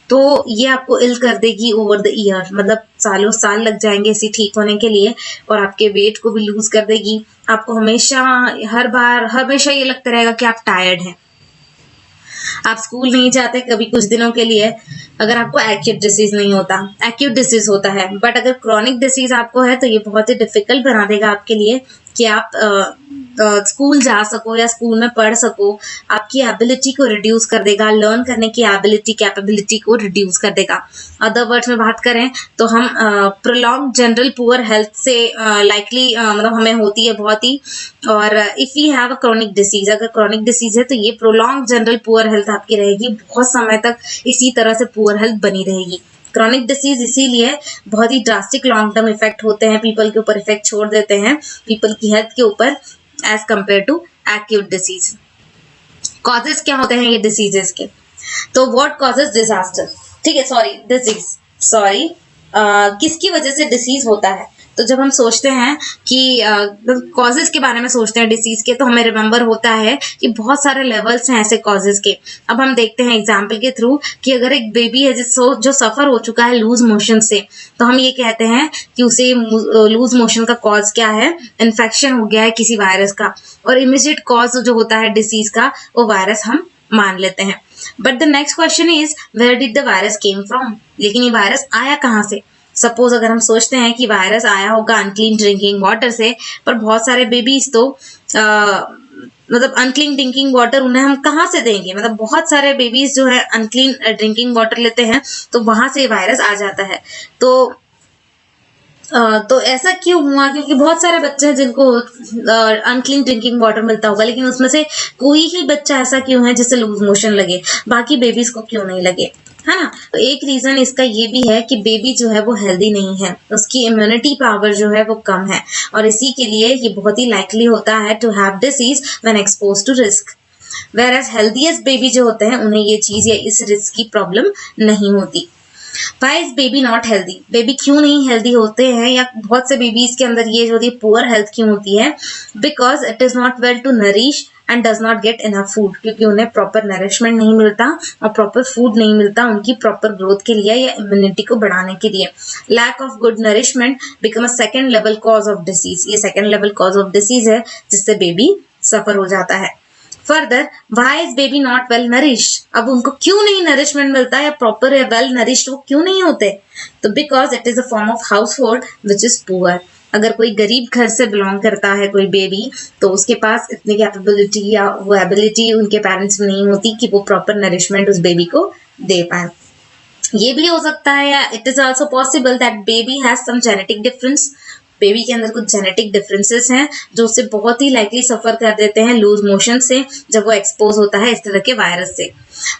तो ये आपको इल कर देगी ओवर द ईयर, मतलब सालों साल लग जाएंगे इसे ठीक होने के लिए, और आपके वेट को भी लूज कर देगी। आपको हमेशा हमेशा ये लगता रहेगा कि आप टायर्ड हैं। आप स्कूल नहीं जाते कभी कुछ दिनों के लिए अगर आपको एक्यूट डिसीज नहीं होता, एक्यूट डिसीज होता है, बट अगर क्रॉनिक डिसीज आपको है तो ये बहुत ही डिफिकल्ट बना देगा आपके लिए कि आप स्कूल जा सको या स्कूल में पढ़ सको। आपकी एबिलिटी को रिड्यूस कर देगा, लर्न करने की एबिलिटी कैपेबिलिटी को रिड्यूस कर देगा। अदर वर्ड्स में बात करें तो हम प्रोलॉन्ग जनरल पुअर हेल्थ से लाइकली मतलब हमें होती है बहुत ही। और if you have a chronic disease, अगर क्रॉनिक डिसीज है तो ये प्रोलॉन्ग जनरल पुअर हेल्थ आपकी रहेगी, बहुत समय तक इसी तरह से पुअर हेल्थ बनी रहेगी। क्रॉनिक डिसीज इसीलिए बहुत ही ड्रास्टिक लॉन्ग टर्म इफेक्ट होते हैं, पीपल के ऊपर इफेक्ट छोड़ देते हैं, पीपल की हेल्थ के ऊपर, as compare to acute disease. Causes क्या होते हैं ये डिसीजेस के? तो व्हाट कॉजेज डिजास्टर, ठीक है, डिजीज किसकी वजह से डिसीज होता है? तो जब हम सोचते हैं कि कॉजेज के बारे में सोचते हैं डिसीज के, तो हमें रिमेंबर होता है कि बहुत सारे लेवल्स हैं ऐसे कॉजेज के। अब हम देखते हैं एग्जाम्पल के थ्रू कि अगर एक बेबी है जो सफर हो चुका है लूज मोशन से, तो हम ये कहते हैं कि उसे लूज मोशन का कॉज क्या है? इन्फेक्शन हो गया है किसी वायरस का, और इमीडिएट कॉज जो होता है डिसीज का वो वायरस हम मान लेते हैं। But the next question is where did the virus came from? लेकिन ये वायरस आया कहाँ से? सपोज अगर हम सोचते हैं कि वायरस आया होगा अनक्लीन ड्रिंकिंग वाटर से, पर बहुत सारे बेबीज तो मतलब अनक्लीन ड्रिंकिंग वाटर उन्हें हम कहाँ से देंगे? मतलब बहुत सारे बेबीज जो है अनक्लीन ड्रिंकिंग वाटर लेते हैं, तो वहां से वायरस आ जाता है। तो ऐसा क्यों हुआ? क्योंकि बहुत सारे बच्चे हैं जिनको अनक्लीन ड्रिंकिंग वाटर मिलता होगा, लेकिन उसमें से कोई ही बच्चा ऐसा क्यों है जिससे लूज मोशन लगे, बाकी बेबीज को क्यों नहीं लगे, है ना? तो एक रीजन इसका ये भी है कि बेबी जो है वो हेल्दी नहीं है, उसकी इम्यूनिटी पावर जो है वो कम है, और इसी के लिए ये बहुत ही लाइकली होता है to have disease when expose to risk. Where healthiest baby जो होते हैं उन्हें ये चीज या इस रिस्क की प्रॉब्लम नहीं होती। Why is baby not healthy? Baby क्यों नहीं हेल्दी होते हैं, या बहुत से बेबीज के अंदर ये जो होती है पुअर हेल्थ क्यों होती है? Because it is not well to nourish and does not get enough food, क्योंकि उन्हें प्रॉपर नरिशमेंट नहीं मिलता और प्रॉपर फूड नहीं मिलता उनकी प्रॉपर ग्रोथ के लिए या इम्यूनिटी को बढ़ाने के लिए। Lack of good nourishment become a second level cause of disease, ये second level cause of disease है जिससे बेबी सफर हो जाता है। Further, why is baby not well nourished? अब उनको क्यों नहीं नरिशमेंट मिलता या प्रॉपर या वेल नरिश्ड वो क्यों नहीं होते? तो because it is a form of house hold which is poor. अगर कोई गरीब घर से बिलोंग करता है कोई बेबी, तो उसके पास इतनी कैपेबिलिटी या वो एबिलिटी उनके पेरेंट्स में नहीं होती कि वो प्रॉपर नरिशमेंट उस बेबी को दे पाए। ये भी हो सकता है, या it is also possible that baby has some genetic difference, baby के अंदर कुछ जेनेटिक डिफरेंसेस हैं जो उसे बहुत ही लाइकली सफर कर देते हैं लूज मोशन से जब वो एक्सपोज होता है इस तरह के वायरस से।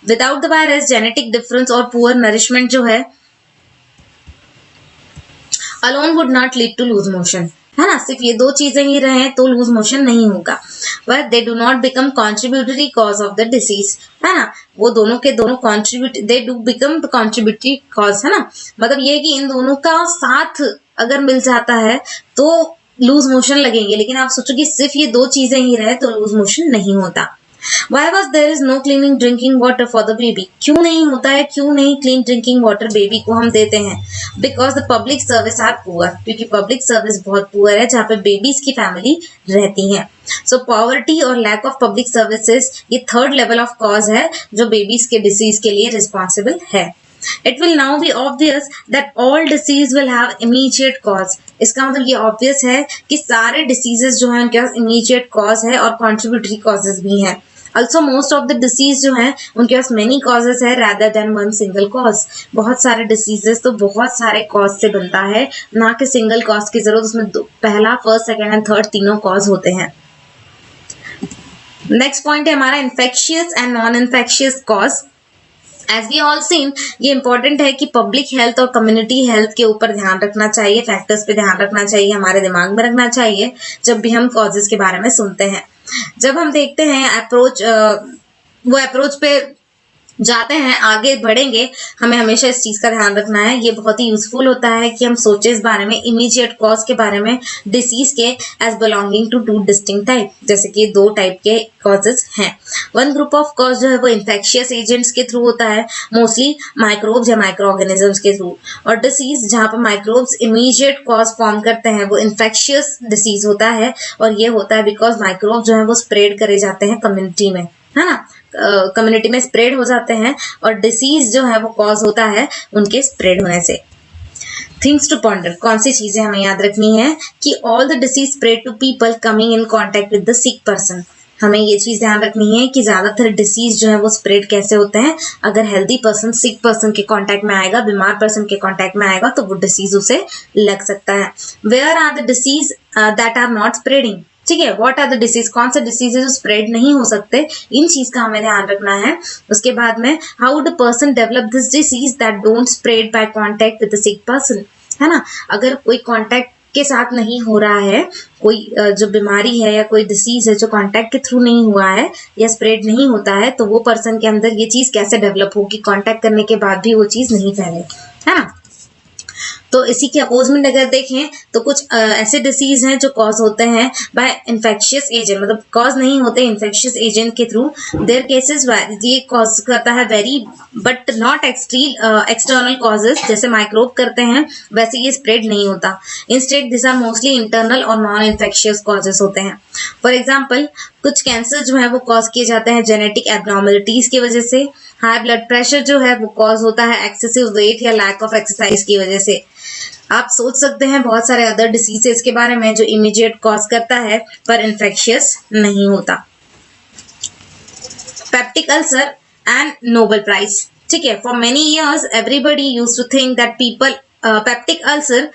Without the virus, genetic difference और पुअर नरिशमेंट जो है alone would not lead to loose motion, है ना? सिर्फ ये दो चीजें ही रहे तो लूज मोशन नहीं होगा, but they do not become contributory cause of the disease, है ना? वो दोनों के दोनों contribute, they do become the contributory cause, है ना? मतलब ये कि इन दोनों का साथ अगर मिल जाता है तो लूज मोशन लगेंगे, लेकिन आप सोचो कि सिर्फ ये दो चीजें ही रहे तो लूज मोशन नहीं होता। Why was there is no cleaning drinking water for the baby? क्यों नहीं होता है, क्यों नहीं क्लीन ड्रिंकिंग वाटर बेबी को हम देते हैं? Because the public service are poor, क्योंकि पब्लिक सर्विस बहुत पुअर है जहाँ पे बेबीज की फैमिली रहती हैं। So poverty और lack of public services ये थर्ड लेवल ऑफ कॉज है जो बेबीज के डिसीज के लिए रिस्पॉन्सिबल है। It will now be obvious that all disease will have immediate cause. इसका मतलब ये obvious है कि सारे diseases जो हैं उनके पास immediate cause है और contributory causes भी हैं। Also most of the disease जो हैं उनके पास many causes है rather than one single cause. बहुत सारे diseases तो बहुत सारे cause से बनता है, ना कि single cause की जरूरत, उसमें पहला, first, second and third तीनों cause होते हैं। Next point है हमारा infectious and non-infectious cause। As we all seen, ये इंपॉर्टेंट है कि पब्लिक हेल्थ और कम्युनिटी हेल्थ के ऊपर ध्यान रखना चाहिए, फैक्टर्स पे ध्यान रखना चाहिए, हमारे दिमाग में रखना चाहिए जब भी हम कॉजेज के बारे में सुनते हैं। जब हम देखते हैं अप्रोच, वो अप्रोच पे जाते हैं, आगे बढ़ेंगे, हमें हमेशा इस चीज का ध्यान रखना है। ये बहुत ही यूजफुल होता है कि हम सोचे इस बारे में, इमीडिएट कॉज के बारे में डिसीज के as belonging to 2 distinct type, जैसे कि 2 टाइप के कॉजेज हैं। वन ग्रुप ऑफ कॉज जो है वो इन्फेक्शियस एजेंट्स के थ्रू होता है, मोस्टली माइक्रोब्स या माइक्रो ऑर्गेनिजम्स के थ्रू। और डिसीज जहाँ पर माइक्रोब्स इमीडिएट कॉज फॉर्म करते हैं वो इन्फेक्शियस डिसीज होता है, और ये होता है बिकॉज माइक्रोब जो है वो स्प्रेड करे जाते हैं कम्युनिटी में, है ना, कम्युनिटी में स्प्रेड हो जाते हैं, और डिसीज जो है वो कॉज होता है उनके स्प्रेड होने से। थिंग्स टू पॉन्डर, कौन सी चीजें हमें याद रखनी है कि all the disease spread to people coming in contact with the sick person. हमें ये चीज ध्यान रखनी है कि ज्यादातर डिसीज जो है वो स्प्रेड कैसे होते हैं, अगर हेल्दी पर्सन सिक पर्सन के कांटेक्ट में आएगा, बीमार पर्सन के कांटेक्ट में आएगा तो वो डिसीज उसे लग सकता है। Where are the disease that are not spreading, ठीक है, व्हाट आर द डिसीज, कौन से डिसीज जो स्प्रेड नहीं हो सकते, इन चीज का हमें ध्यान रखना है। उसके बाद में how would a person develop this disease that don't spread by contact with the sick person, है ना, अगर कोई कांटेक्ट के साथ नहीं हो रहा है, कोई जो बीमारी है या कोई डिसीज है जो कांटेक्ट के थ्रू नहीं हुआ है या स्प्रेड नहीं होता है, तो वो पर्सन के अंदर ये चीज कैसे डेवलप होगी, कांटेक्ट करने के बाद भी वो चीज नहीं फैले, है ना। तो इसी के अपोजिट अगर देखें तो कुछ ऐसे डिसीज हैं जो कॉज होते हैं बाय इन्फेक्शियस एजेंट, मतलब कॉज नहीं होते इन्फेक्शियस एजेंट के थ्रू। देयर केसेस ये कॉज करता है very but not external causes, जैसे माइक्रोब करते हैं वैसे ये स्प्रेड नहीं होता। Instead this are mostly internal और नॉन इन्फेक्शियस कॉजेस होते हैं। फॉर एग्जाम्पल कुछ कैंसर जो है वो कॉज किए जाते हैं जेनेटिक एबनॉर्मलिटीज की वजह से। हाई ब्लड प्रेशर जो है वो कॉज होता है एक्सेसिव वेट या लैक ऑफ एक्सरसाइज की वजह से। आप सोच सकते हैं बहुत सारे अदर डिसीजेस के बारे में जो इमीडिएट कॉज करता है पर इन्फेक्शियस नहीं होता। Peptic ulcer and Nobel prize, ठीक है, for many years everybody used to think that people peptic ulcer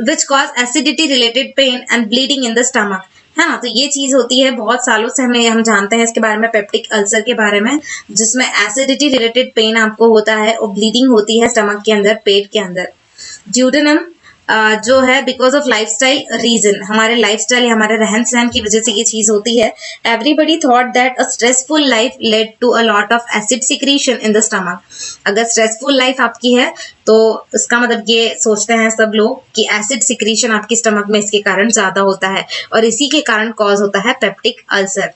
which cause acidity related pain and bleeding in the stomach, है ना। तो ये चीज होती है, बहुत सालों से हम जानते हैं इसके बारे में, पेप्टिक अल्सर के बारे में, जिसमें एसिडिटी रिलेटेड पेन आपको होता है और ब्लीडिंग होती है स्टमक के अंदर, पेट के अंदर। ड्यूडेनम जो है बिकॉज ऑफ लाइफस्टाइल रीजन, हमारे लाइफस्टाइल या हमारे रहन सहन की वजह से ये चीज होती है। Everybody thought that a stressful life led to a lot of acid secretion in the stomach. अगर स्ट्रेसफुल लाइफ आपकी है तो इसका मतलब ये सोचते हैं सब लोग कि एसिड सिक्रीशन आपकी स्टमक में इसके कारण ज्यादा होता है, और इसी के कारण कॉज होता है पेप्टिक अल्सर।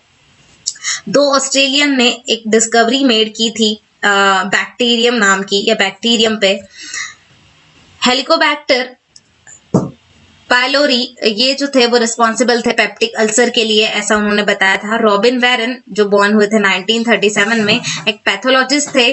2 ऑस्ट्रेलियन ने एक डिस्कवरी मेड की थी बैक्टीरियम नाम की, या बैक्टीरियम पे हेलिकोबैक्टर पायलोरी, ये जो थे वो रिस्पॉन्सिबल थे पेप्टिक अल्सर के लिए, ऐसा उन्होंने बताया था। रॉबिन वैरन जो बॉर्न हुए थे 1937 में, एक पैथोलॉजिस्ट थे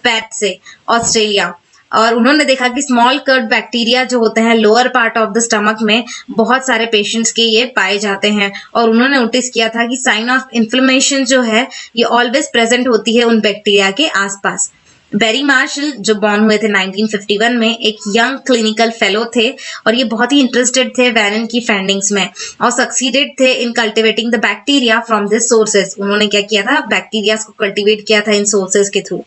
पैथ से ऑस्ट्रेलिया, और उन्होंने देखा कि स्मॉल कर्ड बैक्टीरिया जो होते हैं lower part of the stomach में बहुत सारे पेशेंट्स के ये पाए जाते हैं, और उन्होंने नोटिस किया था कि साइन ऑफ इन्फ्लेमेशन जो है ये ऑलवेज प्रेजेंट होती है उन बैक्टीरिया के आसपास। बेरी मार्शल जो बॉर्न हुए थे 1951 में, एक यंग क्लिनिकल फेलो थे, और ये बहुत ही इंटरेस्टेड थे वैरन की फाइंडिंग्स में, और सक्सीडेड थे in cultivating the bacteria from this sources. उन्होंने क्या किया था, बैक्टीरिया को कल्टिवेट किया था इन सोर्सेज के through.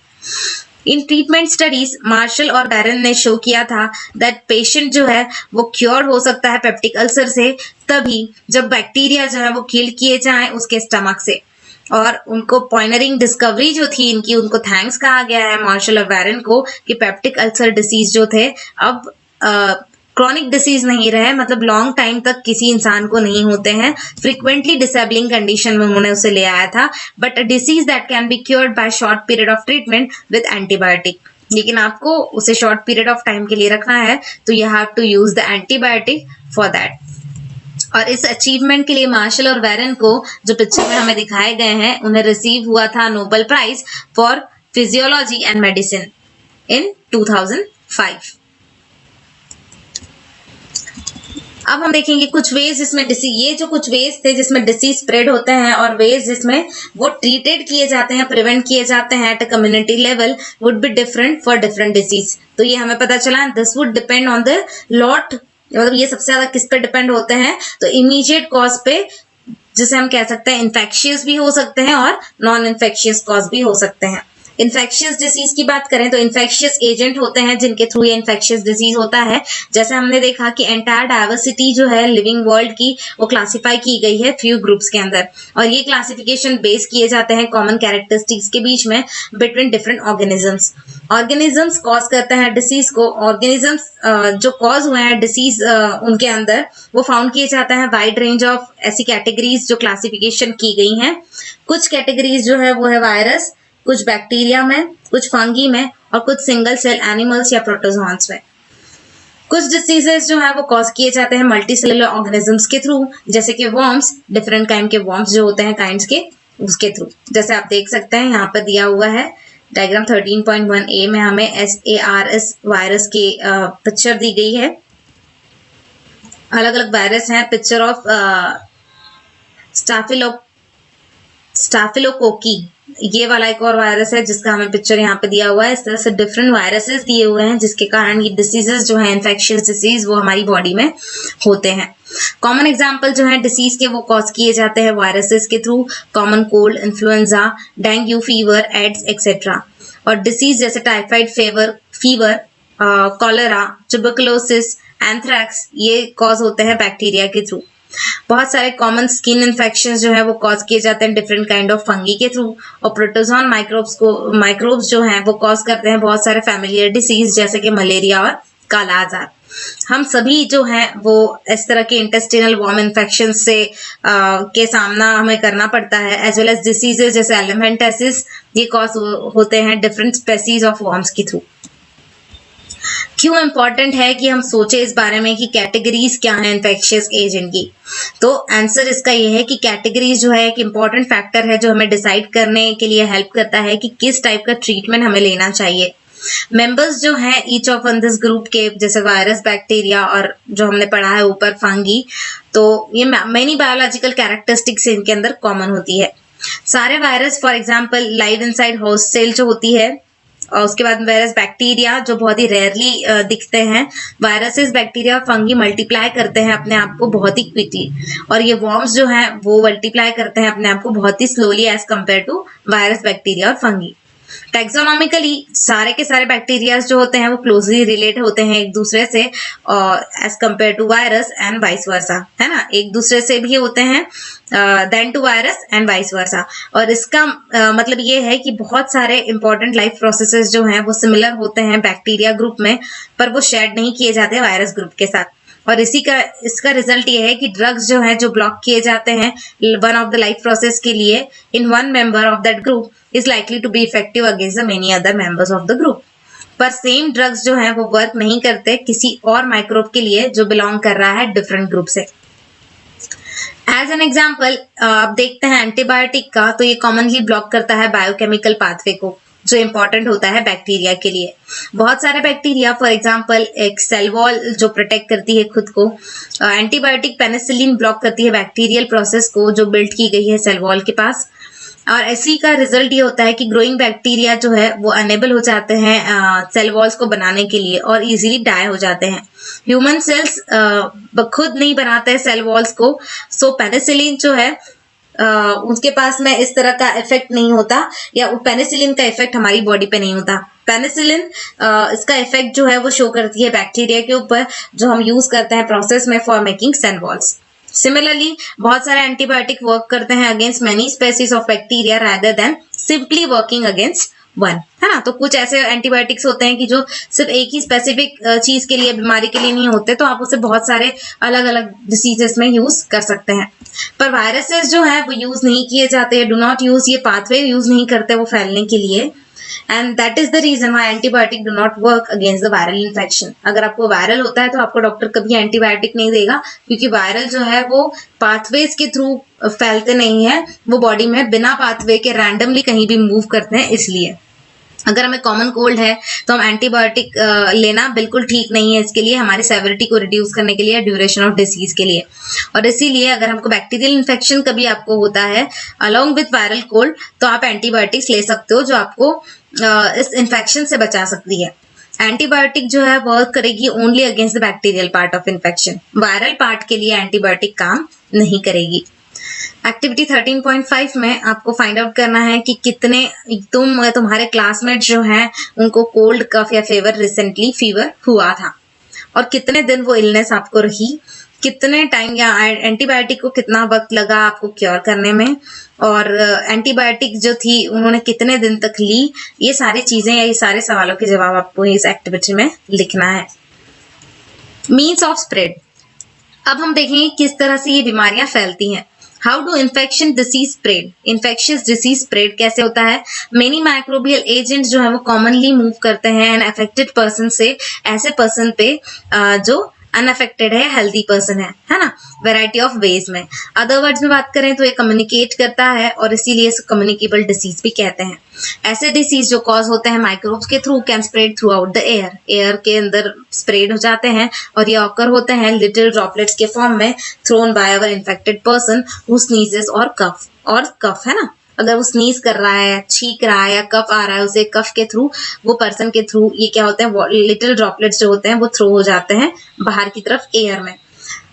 In treatment studies Marshall और बैरन ने शो किया था दैट पेशेंट जो है वो क्योर हो सकता है पेप्टिक अल्सर से तभी जब बैक्टीरिया जो है वो किल किए जाएं उसके स्टमक से। और उनको पॉइनरिंग डिस्कवरी जो थी इनकी, उनको थैंक्स कहा गया है मार्शल और वैरन को, कि पेप्टिक अल्सर डिसीज जो थे अब क्रॉनिक डिसीज नहीं रहे, मतलब लॉन्ग टाइम तक किसी इंसान को नहीं होते हैं, फ्रीक्वेंटली डिसेबलिंग कंडीशन में उन्होंने उसे ले आया था, but a disease that can be cured by short period of treatment with antibiotic. लेकिन आपको उसे शॉर्ट पीरियड ऑफ टाइम के लिए रखना है तो you have to use the antibiotic for that. और इस अचीवमेंट के लिए मार्शल और वैरन को जो पिक्चर में हमें दिखाए गए हैं, उन्हें रिसीव हुआ था Nobel prize for physiology and medicine in 2005। अब हम देखेंगे कुछ वेज जिसमें ये जो कुछ वेज थे जिसमें डिसीज स्प्रेड होते हैं, और वेज जिसमें वो ट्रीटेड किए जाते हैं, प्रिवेंट किए जाते हैं at a community level would be different for different disease. तो ये हमें पता चला, this would depend on the lot, मतलब ये सबसे ज्यादा किस पे डिपेंड होते हैं, तो इमीडिएट कॉज पे, जिसे हम कह सकते हैं इन्फेक्शियस भी हो सकते हैं और नॉन इन्फेक्शियस कॉज भी हो सकते हैं। इन्फेक्शियस डिसीज की बात करें तो इन्फेक्शियस एजेंट होते हैं जिनके थ्रू ये इन्फेक्शियस डिसीज होता है। जैसे हमने देखा कि एंटायर डाइवर्सिटी जो है लिविंग वर्ल्ड की वो क्लासिफाई की गई है फ्यू ग्रुप्स के अंदर, और ये क्लासिफिकेशन बेस किए जाते हैं कॉमन कैरेक्टरिस्टिक्स के बीच में between different organisms. Organisms cause करते हैं डिसीज को, ऑर्गेनिजम्स जो कॉज हुए हैं डिसीज उनके अंदर वो फाउंड किए जाते हैं वाइड रेंज ऑफ ऐसी कैटेगरीज जो क्लासिफिकेशन की गई हैं। कुछ कैटेगरीज जो है वो है वायरस, कुछ बैक्टीरिया में, कुछ फंगी में, और कुछ सिंगल सेल एनिमल्स या प्रोटोजोन्स में। कुछ डिसीजेस जो है वो कॉज किए जाते हैं मल्टी सेलुलर ऑर्गेनिजम्स के थ्रू, जैसे कि वर्म्स, डिफरेंट काइंड के वर्म्स जो होते हैं काइंड्स के, उसके थ्रू। जैसे आप देख सकते हैं यहाँ पर दिया हुआ है डायग्राम 13.1a में हमें SARS वायरस की पिक्चर दी गई है। अलग अलग वायरस हैं। पिक्चर ऑफ स्टाफिलोकोकी, ये वाला एक और वायरस है जिसका हमें पिक्चर यहाँ पे दिया हुआ है। इस तरह से डिफरेंट वायरसेस दिए हुए हैं जिसके कारण ये डिसीजेस जो है इन्फेक्शियस डिसीज वो हमारी बॉडी में होते हैं। कॉमन एग्जांपल जो है डिसीज के वो कॉज किए जाते हैं वायरसेस के through, common cold, influenza, dengue fever, AIDS etcetera. और डिसीज जैसे typhoid fever, cholera, tuberculosis, anthrax, ये कॉज होते हैं बैक्टीरिया के थ्रू। बहुत सारे कॉमन स्किन इन्फेक्शन जो है वो कॉज किए जाते हैं डिफरेंट काइंड ऑफ फंगी के थ्रू, और प्रोटोजोन माइक्रोब्स जो हैं वो कॉज करते हैं बहुत सारे फैमिलियर डिसीज जैसे कि मलेरिया और काला आजार। हम सभी जो हैं वो इस तरह के इंटेस्टिनल वॉर्म इन्फेक्शन से के सामना हमें करना पड़ता है, एज वेल एज डिसीजेस जैसे एलिमेंटेसिस, ये कॉज होते हैं डिफरेंट स्पेसीज ऑफ वॉर्म्स के थ्रू। क्यों इम्पोर्टेंट है कि हम सोचे इस बारे में कि कैटेगरीज क्या है इन्फेक्शियस एजेंट की? तो आंसर इसका ये है कि कैटेगरीज जो है एक इम्पॉर्टेंट फैक्टर है जो हमें डिसाइड करने के लिए हेल्प करता है कि किस टाइप का ट्रीटमेंट हमें लेना चाहिए। मेंबर्स जो हैं each of in this group के, जैसे वायरस, बैक्टीरिया और जो हमने पढ़ा है ऊपर फंगी, तो ये मेनी बायोलॉजिकल कैरेक्टरिस्टिक्स इनके अंदर कॉमन होती है। सारे virus for example live inside host cell जो होती है, और उसके बाद वायरस, बैक्टीरिया जो बहुत ही रेयरली दिखते हैं। वायरसेस, बैक्टीरिया, फंगी मल्टीप्लाई करते हैं अपने आप को बहुत ही क्विकली, और ये वॉर्म्स जो हैं वो मल्टीप्लाई करते हैं अपने आप को बहुत ही slowly as compare to virus, bacteria और फंगी। टैक्सोनॉमिकली सारे के सारे बैक्टीरिया जो होते हैं वो क्लोजली रिलेट होते हैं एक दूसरे से as compare to virus and vice versa, है ना, एक दूसरे से भी होते हैं then to virus and vice versa. और इसका मतलब ये है कि बहुत सारे इंपॉर्टेंट लाइफ प्रोसेसेस जो हैं वो सिमिलर होते हैं बैक्टीरिया ग्रुप में, पर वो शेयर नहीं किए जाते वायरस ग्रुप के साथ। और इसका रिजल्ट ये है कि ड्रग्स जो है जो ब्लॉक किए जाते हैं one of the life process के लिए in one member of that group is likely to be effective against the many other members of the group. पर सेम ड्रग्स जो है वो वर्क नहीं करते किसी और माइक्रोब के लिए जो बिलोंग कर रहा है डिफरेंट ग्रुप से। एज एन एग्जाम्पल अब देखते हैं एंटीबायोटिक का, तो ये कॉमनली ब्लॉक करता है बायोकेमिकल पाथवे को जो इंपॉर्टेंट होता है बैक्टीरिया के लिए। बहुत सारे बैक्टीरिया फॉर एग्जांपल एक सेल वॉल जो प्रोटेक्ट करती है खुद को, एंटीबायोटिक पेनिसिलिन ब्लॉक करती है बैक्टीरियल प्रोसेस को जो बिल्ड की गई है सेल वॉल के पास। और इसी का रिजल्ट ये होता है कि ग्रोइंग बैक्टीरिया जो है वो अनेबल हो जाते हैं सेल वॉल्स को बनाने के लिए और इजीली डाई हो जाते हैं। ह्यूमन सेल्स खुद नहीं बनाते हैं सेल वॉल्स को, सो पेनिसिलिन जो है उसके पास में इस तरह का इफेक्ट नहीं होता, या पेनिसिलिन का इफेक्ट हमारी बॉडी पे नहीं होता। पेनिसिलिन इसका इफेक्ट जो है वो शो करती है बैक्टीरिया के ऊपर जो हम यूज करते हैं प्रोसेस में for making cell walls. Similarly बहुत सारे एंटीबायोटिक वर्क करते हैं against many species of bacteria rather than simply working against one, है ना। तो कुछ ऐसे एंटीबायोटिक्स होते हैं कि जो सिर्फ एक ही स्पेसिफिक चीज के लिए, बीमारी के लिए नहीं होते, तो आप उसे बहुत सारे अलग अलग डिसीजेस में यूज कर सकते हैं। पर वायरसेस जो है वो यूज नहीं किए जाते, डू नॉट यूज, ये पाथवे यूज नहीं करते वो फैलने के लिए, and that is the reason why antibiotic do not work against the viral infection. अगर आपको वायरल होता है तो आपको डॉक्टर कभी एंटीबायोटिक नहीं देगा, क्योंकि वायरल जो है वो पाथवेज के थ्रू फैलते नहीं है, वो बॉडी में बिना पाथवे के रैंडमली कहीं भी मूव करते हैं। इसलिए अगर हमें कॉमन कोल्ड है तो हम एंटीबायोटिक लेना बिल्कुल ठीक नहीं है इसके लिए, हमारी सेवरिटी को रिड्यूस करने के लिए, ड्यूरेशन ऑफ डिसीज के लिए। और इसीलिए अगर हमको बैक्टीरियल इन्फेक्शन कभी आपको होता है अलोंग विथ वायरल कोल्ड, तो आप एंटीबायोटिक्स ले सकते हो जो आपको इस इन्फेक्शन से बचा सकती है। एंटीबायोटिक जो है वर्क करेगी only against the bacterial part of infection, viral part के लिए एंटीबायोटिक काम नहीं करेगी। एक्टिविटी 13.5 में आपको फाइंड आउट करना है कि कितने तुम्हारे क्लासमेट जो हैं उनको कोल्ड कफ या फीवर हुआ था और कितने दिन वो इलनेस आपको रही, कितने टाइम या एंटीबायोटिक को कितना वक्त लगा आपको क्योर करने में, और एंटीबायोटिक जो थी उन्होंने कितने दिन तक ली। ये सारी चीजें या ये सारे सवालों के जवाब आपको इस एक्टिविटी में लिखना है। Means of spread. अब हम देखेंगे किस तरह से ये बीमारियां फैलती हैं। How do infection disease spread. Infectious disease spread कैसे होता है? मेनी माइक्रोबियल एजेंट जो है वो कॉमनली मूव करते हैं एन अफेक्टेड पर्सन से ऐसे पर्सन पे जो अनअफेक्टेड है, हेल्दी पर्सन है ना, वैरायटी ऑफ वेज में। अदर वर्ड्स में बात करें तो ये कम्युनिकेट करता है और इसीलिए इसे कम्युनिकेबल डिसीज भी कहते हैं। ऐसे डिसीज जो कॉज होते हैं माइक्रोब्स के through can spread through out the air, air के अंदर स्प्रेड हो जाते हैं और ये ऑकर होते हैं लिटिल ड्रॉपलेट्स के फॉर्म में thrown by our infected person who sneezes और कफ है ना, अगर वो स्नीज कर रहा है, छींक रहा है या कफ आ रहा है उसे कफ के थ्रू, वो पर्सन के थ्रू ये क्या होते हैं, लिटिल ड्रॉपलेट्स जो होते हैं वो थ्रो हो जाते हैं बाहर की तरफ एयर में।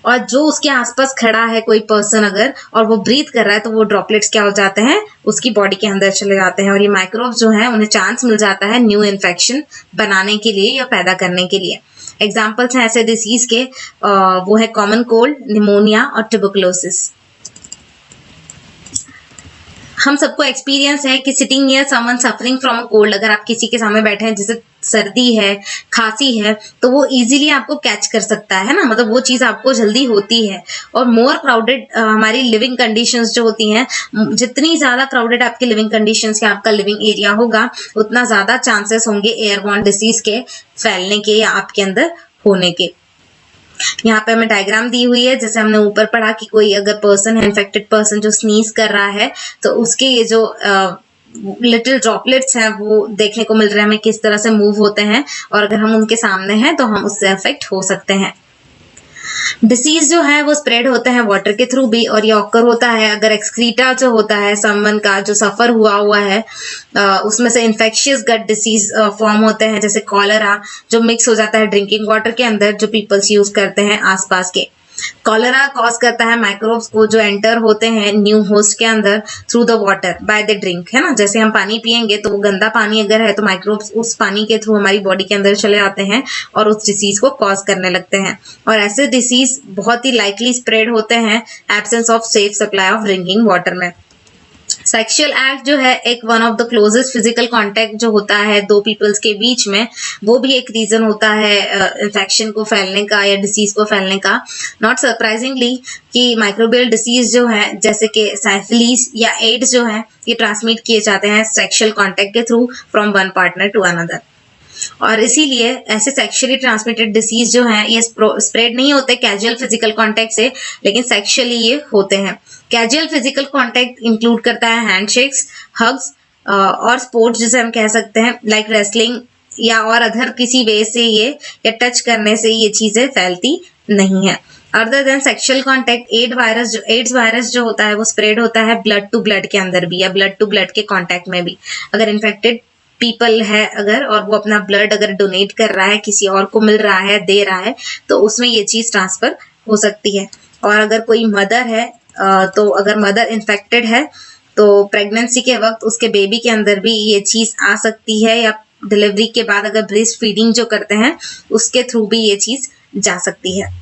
और जो उसके आसपास खड़ा है कोई पर्सन अगर और वो ब्रीथ कर रहा है तो वो ड्रॉपलेट्स क्या हो जाते हैं, उसकी बॉडी के अंदर चले जाते हैं और ये माइक्रोब्स जो है उन्हें चांस मिल जाता है न्यू इन्फेक्शन बनाने के लिए या पैदा करने के लिए। एग्जाम्पल्स हैं ऐसे डिसीज के, वो है कॉमन कोल्ड, निमोनिया और ट्यूबरकुलोसिस। हम सबको एक्सपीरियंस है कि sitting near someone suffering from cold, अगर आप किसी के सामने बैठे हैं जिसे सर्दी है, खांसी है, तो वो इजीली आपको कैच कर सकता है ना, मतलब वो चीज आपको जल्दी होती है। और मोर क्राउडेड हमारी लिविंग कंडीशंस जो होती हैं, जितनी ज्यादा क्राउडेड आपकी लिविंग कंडीशंस या आपका लिविंग एरिया होगा उतना ज्यादा चांसेस होंगे एयरबॉर्न डिसीज के फैलने के या आपके अंदर होने के। यहाँ पे हमें डायग्राम दी हुई है, जैसे हमने ऊपर पढ़ा कि कोई अगर पर्सन है, इन्फेक्टेड पर्सन जो स्नीज कर रहा है तो उसके ये जो लिटिल ड्रॉपलेट्स हैं वो देखने को मिल रहे हैं हमें किस तरह से मूव होते हैं और अगर हम उनके सामने हैं तो हम उससे अफेक्ट हो सकते हैं। डिसीज जो है वो स्प्रेड होते हैं वाटर के थ्रू भी और ये ऑकर होता है अगर एक्सक्रीटा जो होता है समवन का जो सफर हुआ है उसमें से इन्फेक्शियस गट डिसीज फॉर्म होते हैं, जैसे कॉलरा जो मिक्स हो जाता है ड्रिंकिंग वाटर के अंदर जो पीपल्स यूज करते हैं आसपास के। कॉलरा कॉज करता है माइक्रोब्स को जो एंटर होते हैं न्यू होस्ट के अंदर through the water by the drink, है ना, जैसे हम पानी पियेंगे तो वो गंदा पानी अगर है तो माइक्रोब्स उस पानी के थ्रू हमारी बॉडी के अंदर चले आते हैं और उस डिसीज को कॉज करने लगते हैं। और ऐसे डिसीज बहुत ही लाइकली स्प्रेड होते हैं absence of safe supply of drinking water में। सेक्सुअल एक्ट जो है एक one of the closest physical contact जो होता है दो पीपल्स के बीच में, वो भी एक रीजन होता है इन्फेक्शन को फैलने का या डिसीज को फैलने का। नॉट सरप्राइजिंगली कि माइक्रोबियल डिसीज जो है जैसे कि साइफिलिस या एड्स जो है ये ट्रांसमिट किए जाते हैं सेक्सुअल कांटेक्ट के through from one partner to another. और इसीलिए ऐसे सेक्सुअली ट्रांसमिटेड डिसीज जो हैं ये स्प्रेड नहीं होते कैजुअल फिजिकल कांटेक्ट से, लेकिन सेक्सुअली ये होते हैं। कैजुअल फिजिकल कांटेक्ट इंक्लूड करता है हैंडशेक्स, हग्स और स्पोर्ट्स जिसे हम कह सकते हैं लाइक रेसलिंग या और अदर किसी वे से ये या टच करने से ये चीजें फैलती नहीं है। Other than sexual contact AIDS virus जो होता है वो स्प्रेड होता है ब्लड टू ब्लड के अंदर भी या ब्लड टू ब्लड के कांटेक्ट में भी। अगर इन्फेक्टेड पीपल है अगर और वो अपना ब्लड अगर डोनेट कर रहा है, किसी और को मिल रहा है, दे रहा है, तो उसमें ये चीज ट्रांसफर हो सकती है। और अगर कोई मदर है तो अगर मदर इन्फेक्टेड है तो प्रेगनेंसी के वक्त उसके बेबी के अंदर भी ये चीज आ सकती है या डिलीवरी के बाद अगर ब्रेस्ट फीडिंग जो करते हैं उसके थ्रू भी ये चीज जा सकती है।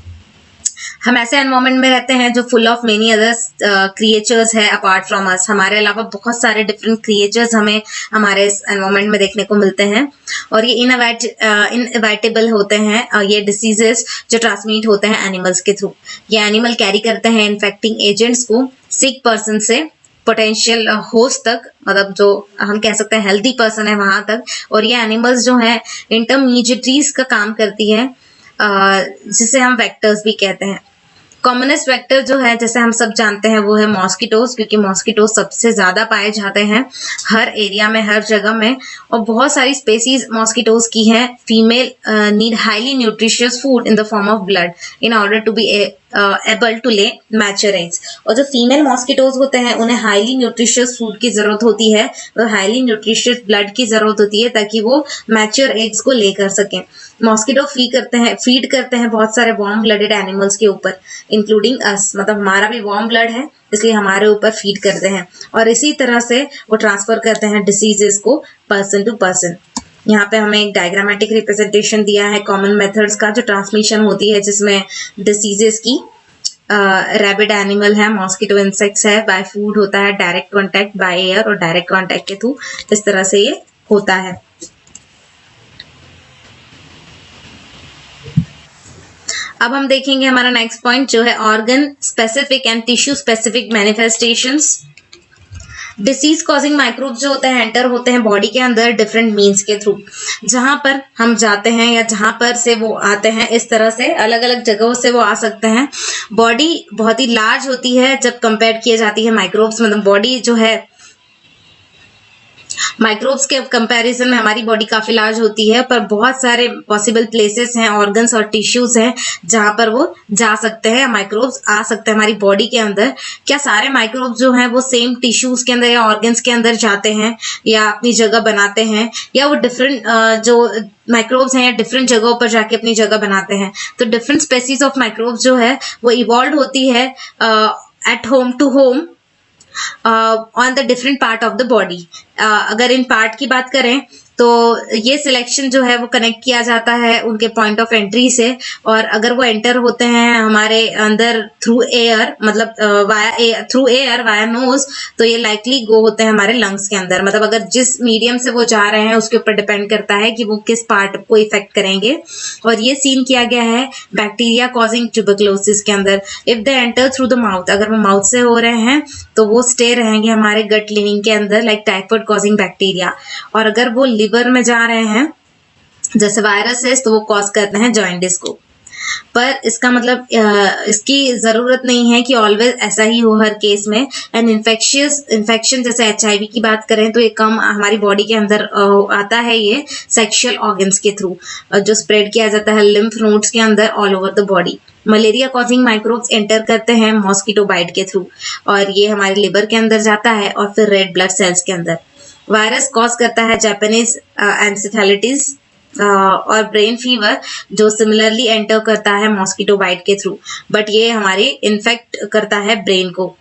हम ऐसे एनवायरमेंट में रहते हैं जो full of many other creatures है अपार्ट फ्रॉम अस, हमारे अलावा बहुत सारे डिफरेंट क्रिएचर्स हमें हमारे इस एनवायरमेंट में देखने को मिलते हैं और ये इनएविटेबल होते हैं ये डिसीजेस जो ट्रांसमिट होते हैं एनिमल्स के थ्रू। ये एनिमल कैरी करते हैं इन्फेक्टिंग एजेंट्स को सिक पर्सन से पोटेंशियल होस्ट तक, मतलब जो हम कह सकते हैं हेल्दी पर्सन है वहां तक, और ये एनिमल्स जो है इंटरमीडिएटरीज का काम करती है जिसे हम वेक्टर्स भी कहते हैं। कॉमनेस्ट वेक्टर जो है जैसे हम सब जानते हैं वो है मॉस्किटोज, क्योंकि मॉस्किटोज सबसे ज्यादा पाए जाते हैं हर एरिया में, हर जगह में, और बहुत सारी स्पेसीज मॉस्किटोज की हैं। Female need highly nutritious food in the form of blood in order to be able to lay mature eggs. और जो फीमेल मॉस्किटोज होते हैं उन्हें हाईली न्यूट्रिशियस फूड की जरूरत होती है, और हाईली न्यूट्रिशियस ब्लड की जरूरत होती है ताकि वो मैच्योर एग्स को ले कर सकें। मॉस्किटो फीड करते हैं बहुत सारे वार्म ब्लडेड एनिमल्स के ऊपर, इंक्लूडिंग अस, मतलब हमारा भी वार्म ब्लड है इसलिए हमारे ऊपर फीड करते हैं, और इसी तरह से वो ट्रांसफर करते हैं डिसीजेस को पर्सन टू पर्सन। यहाँ पे हमें एक डायग्रामेटिक रिप्रेजेंटेशन दिया है कॉमन मेथड्स का जो ट्रांसमिशन होती है जिसमें डिसीजेस की। रैबिड एनिमल है, मॉस्किटो इंसेक्ट्स है, बाय फूड होता है, डायरेक्ट कांटेक्ट बाय एयर और डायरेक्ट कांटेक्ट के थ्रू, इस तरह से ये होता है। अब हम देखेंगे हमारा नेक्स्ट पॉइंट जो है organ specific and tissue specific manifestations. Disease causing microbes जो होते हैं एंटर होते हैं बॉडी के अंदर डिफरेंट मीन्स के थ्रू। जहां पर हम जाते हैं या जहां पर से वो आते हैं, इस तरह से अलग अलग जगहों से वो आ सकते हैं। बॉडी बहुत ही लार्ज होती है जब कंपेयर की जाती है माइक्रोब्स, मतलब बॉडी जो है माइक्रोब्स के कंपैरिजन में हमारी बॉडी काफी लार्ज होती है, पर बहुत सारे पॉसिबल प्लेसेस हैं, ऑर्गन्स और टिश्यूज हैं जहां पर वो जा सकते हैं, माइक्रोब्स आ सकते हैं हमारी बॉडी के अंदर। क्या सारे माइक्रोब्स जो हैं वो सेम टिश्यूज के अंदर या ऑर्गन्स के अंदर जाते हैं या अपनी जगह बनाते हैं, या वो डिफरेंट जो माइक्रोब्स हैं या डिफरेंट जगहों पर जाके अपनी जगह बनाते हैं? तो डिफरेंट स्पेसीज ऑफ माइक्रोब्स जो है वो इवॉल्व होती है at home to home on the different part of the body. अगर इन पार्ट की बात करें तो ये सिलेक्शन जो है वो कनेक्ट किया जाता है उनके पॉइंट ऑफ एंट्री से, और अगर वो एंटर होते हैं हमारे अंदर थ्रू एयर, मतलब थ्रू एयर वाया नोज, तो ये लाइकली गो होते हैं हमारे लंग्स के अंदर। मतलब अगर जिस मीडियम से वो जा रहे हैं उसके ऊपर डिपेंड करता है कि वो किस पार्ट को इफेक्ट करेंगे। और ये सीन किया गया है बैक्टीरिया कॉजिंग ट्यूबरक्लोसिस के अंदर। If they enter through the mouth, अगर वो माउथ से हो रहे हैं तो वो स्टे रहेंगे हमारे गट लिनिंग के अंदर लाइक टाइफाइड कॉजिंग बैक्टीरिया। और अगर वो लिवर में जा रहे हैं जैसे वायरसेस तो वो कॉज करते हैं जॉइंडिस को। पर इसका मतलब इसकी जरूरत नहीं है कि ऑलवेज ऐसा ही हो हर केस में। एंड इन्फेक्शन जैसे HIV की बात करें तो ये कम हमारी बॉडी के अंदर आता है, ये सेक्सुअल ऑर्गन्स के थ्रू जो स्प्रेड किया जाता है लिम्फ नोड्स के अंदर all over the body. Malaria causing microbes enter करते हैं मॉस्किटो बाइट के थ्रू, और ये हमारे लिवर के अंदर जाता है और फिर रेड ब्लड सेल्स के अंदर। वायरस कॉज करता है जापानीज एंसेफेलाइटिस और ब्रेन फीवर जो सिमिलरली एंटर करता है मॉस्किटो बाइट के थ्रू, बट ये हमारे इन्फेक्ट करता है ब्रेन को।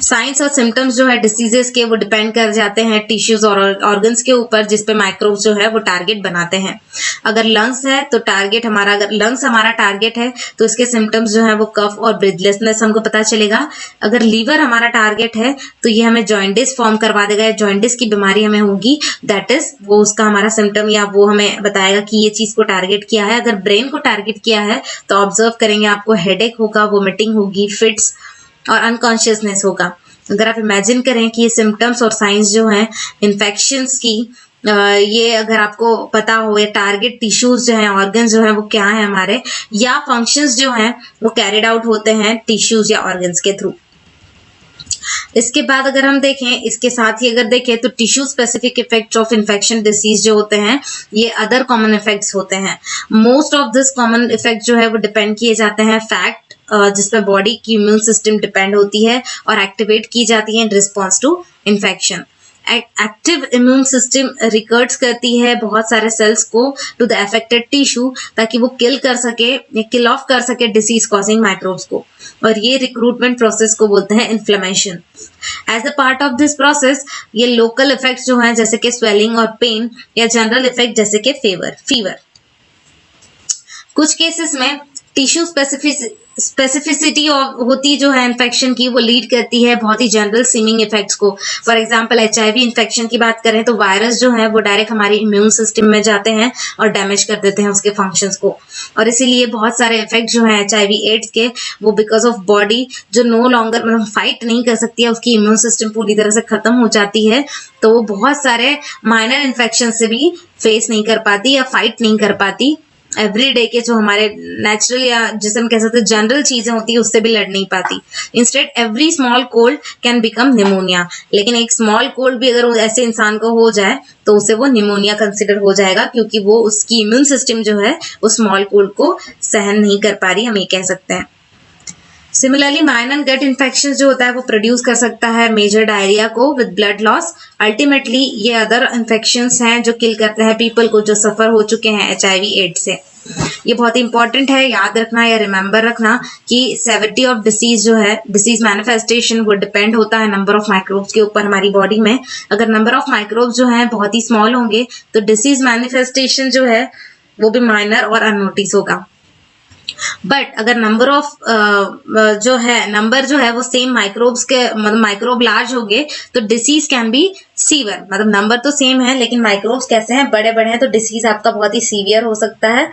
साइंस और सिम्टम्स जो है डिसीजेस के वो डिपेंड कर जाते हैं टिश्यूज और ऑर्गन्स के ऊपर जिस पे माइक्रोब्स जो है वो टारगेट बनाते हैं। अगर लंग्स है तो टारगेट हमारा, अगर लंग्स हमारा टारगेट है तो इसके सिम्टम्स जो है वो कफ और ब्रीथलेसनेस हमको पता चलेगा। अगर लीवर हमारा टारगेट है तो ये हमें जॉइंडिस फॉर्म करवा देगा, जॉइंडिस की बीमारी हमें होगी, दैट इज वो उसका हमारा सिम्टम या वो हमें बताएगा कि ये चीज को टारगेट किया है। अगर ब्रेन को टारगेट किया है तो ऑब्जर्व करेंगे आपको हेडेक होगा, वोमिटिंग होगी, फिट्स और अनकॉन्शियसनेस होगा। अगर आप इमेजिन करें कि ये सिम्टम्स और साइंस जो हैं इन्फेक्शंस की, ये अगर आपको पता हो ये टारगेट टिश्यूज जो हैं, ऑर्गन्स जो हैं वो क्या है हमारे, या फंक्शंस जो हैं वो कैरिड आउट होते हैं टिश्यूज या ऑर्गन्स के थ्रू। इसके बाद अगर हम देखें, इसके साथ ही अगर देखें तो tissue specific effects of infection disease जो होते हैं ये अदर कॉमन इफेक्ट्स होते हैं। Most of this common effect जो है वो डिपेंड किए जाते हैं फैक्ट जिसपे बॉडी की इम्यून सिस्टम डिपेंड होती है और एक्टिवेट की जाती है in response to infection. Active immune system recruits करती है बहुत सारे सेल्स को टू द अफेक्टेड टिश्यू ताकि वो किल कर सके या किल ऑफ कर सके डिसीज कॉजिंग माइक्रोब्स को, और ये रिक्रूटमेंट प्रोसेस को बोलते हैं inflammation. As a part of this process ये लोकल इफेक्ट्स जो हैं जैसे कि स्वेलिंग और पेन, या जनरल इफेक्ट जैसे कि फीवर। कुछ केसेस में टिश्यू स्पेसिफिसिटी होती जो है इन्फेक्शन की वो लीड करती है बहुत ही जनरल सीमिंग इफेक्ट्स को। फॉर एग्जांपल HIV इन्फेक्शन की बात करें तो वायरस जो है वो डायरेक्ट हमारे इम्यून सिस्टम में जाते हैं और डैमेज कर देते हैं उसके फंक्शंस को, और इसीलिए बहुत सारे इफेक्ट जो है HIV एड्स के वो बिकॉज ऑफ बॉडी जो नो लॉन्गर मतलब फाइट नहीं कर सकती है, उसकी इम्यून सिस्टम पूरी तरह से खत्म हो जाती है, तो वो बहुत सारे माइनर इन्फेक्शन से भी फेस नहीं कर पाती या फाइट नहीं कर पाती। एवरीडे के जो हमारे नेचुरल या जिसे हम कह सकते हैं जनरल चीजें होती है उससे भी लड़ नहीं पाती। Instead every small cold can become pneumonia, लेकिन एक स्मॉल कोल्ड भी अगर ऐसे इंसान को हो जाए तो उसे वो निमोनिया कंसिडर हो जाएगा, क्योंकि वो उसकी इम्यून सिस्टम जो है उस स्मॉल कोल्ड को सहन नहीं कर पा रही, हम ये कह सकते हैं। सिमिलरली माइनर गट इन्फेक्शन जो होता है वो प्रोड्यूस कर सकता है मेजर डायरिया को विद ब्लड लॉस। अल्टीमेटली ये अदर इन्फेक्शंस हैं जो किल करते हैं पीपल को जो सफर हो चुके हैं HIV एड्स से। ये बहुत इंपॉर्टेंट है याद रखना या रिमेंबर रखना कि सेवरिटी ऑफ डिसीज जो है, डिसीज मैनिफेस्टेशन वो डिपेंड होता है नंबर ऑफ माइक्रोब्स के ऊपर हमारी बॉडी में। अगर नंबर ऑफ माइक्रोब्स जो है बहुत ही स्मॉल होंगे तो डिसीज मैनिफेस्टेशन जो है वो भी माइनर और अननोटिस होगा। बट अगर नंबर जो है वो सेम माइक्रोब्स के मतलब माइक्रोब लार्ज हो गए तो डिसीज कैन बी सीवियर। मतलब नंबर तो सेम है लेकिन माइक्रोब्स कैसे हैं, बड़े बड़े हैं, तो डिसीज आपका बहुत ही सीवियर हो सकता है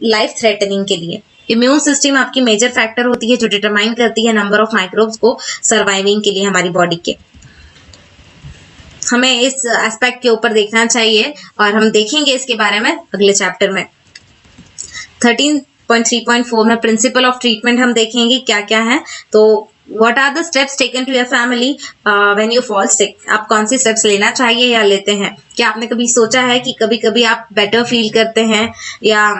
लाइफ थ्रेटनिंग के लिए। इम्यून सिस्टम आपकी मेजर फैक्टर होती है जो डिटरमाइन करती है नंबर ऑफ माइक्रोब्स को सर्वाइविंग के लिए हमारी बॉडी के। हमें इस एस्पेक्ट के ऊपर देखना चाहिए और हम देखेंगे इसके बारे में अगले चैप्टर में। 13.3.4 में प्रिंसिपल ऑफ ट्रीटमेंट हम देखेंगे क्या क्या है। तो what are the steps taken to your family when you fall sick. आप कौन सी स्टेप्स लेना चाहिए या लेते हैं? क्या आपने कभी सोचा है कि कभी कभी आप बेटर फील करते हैं या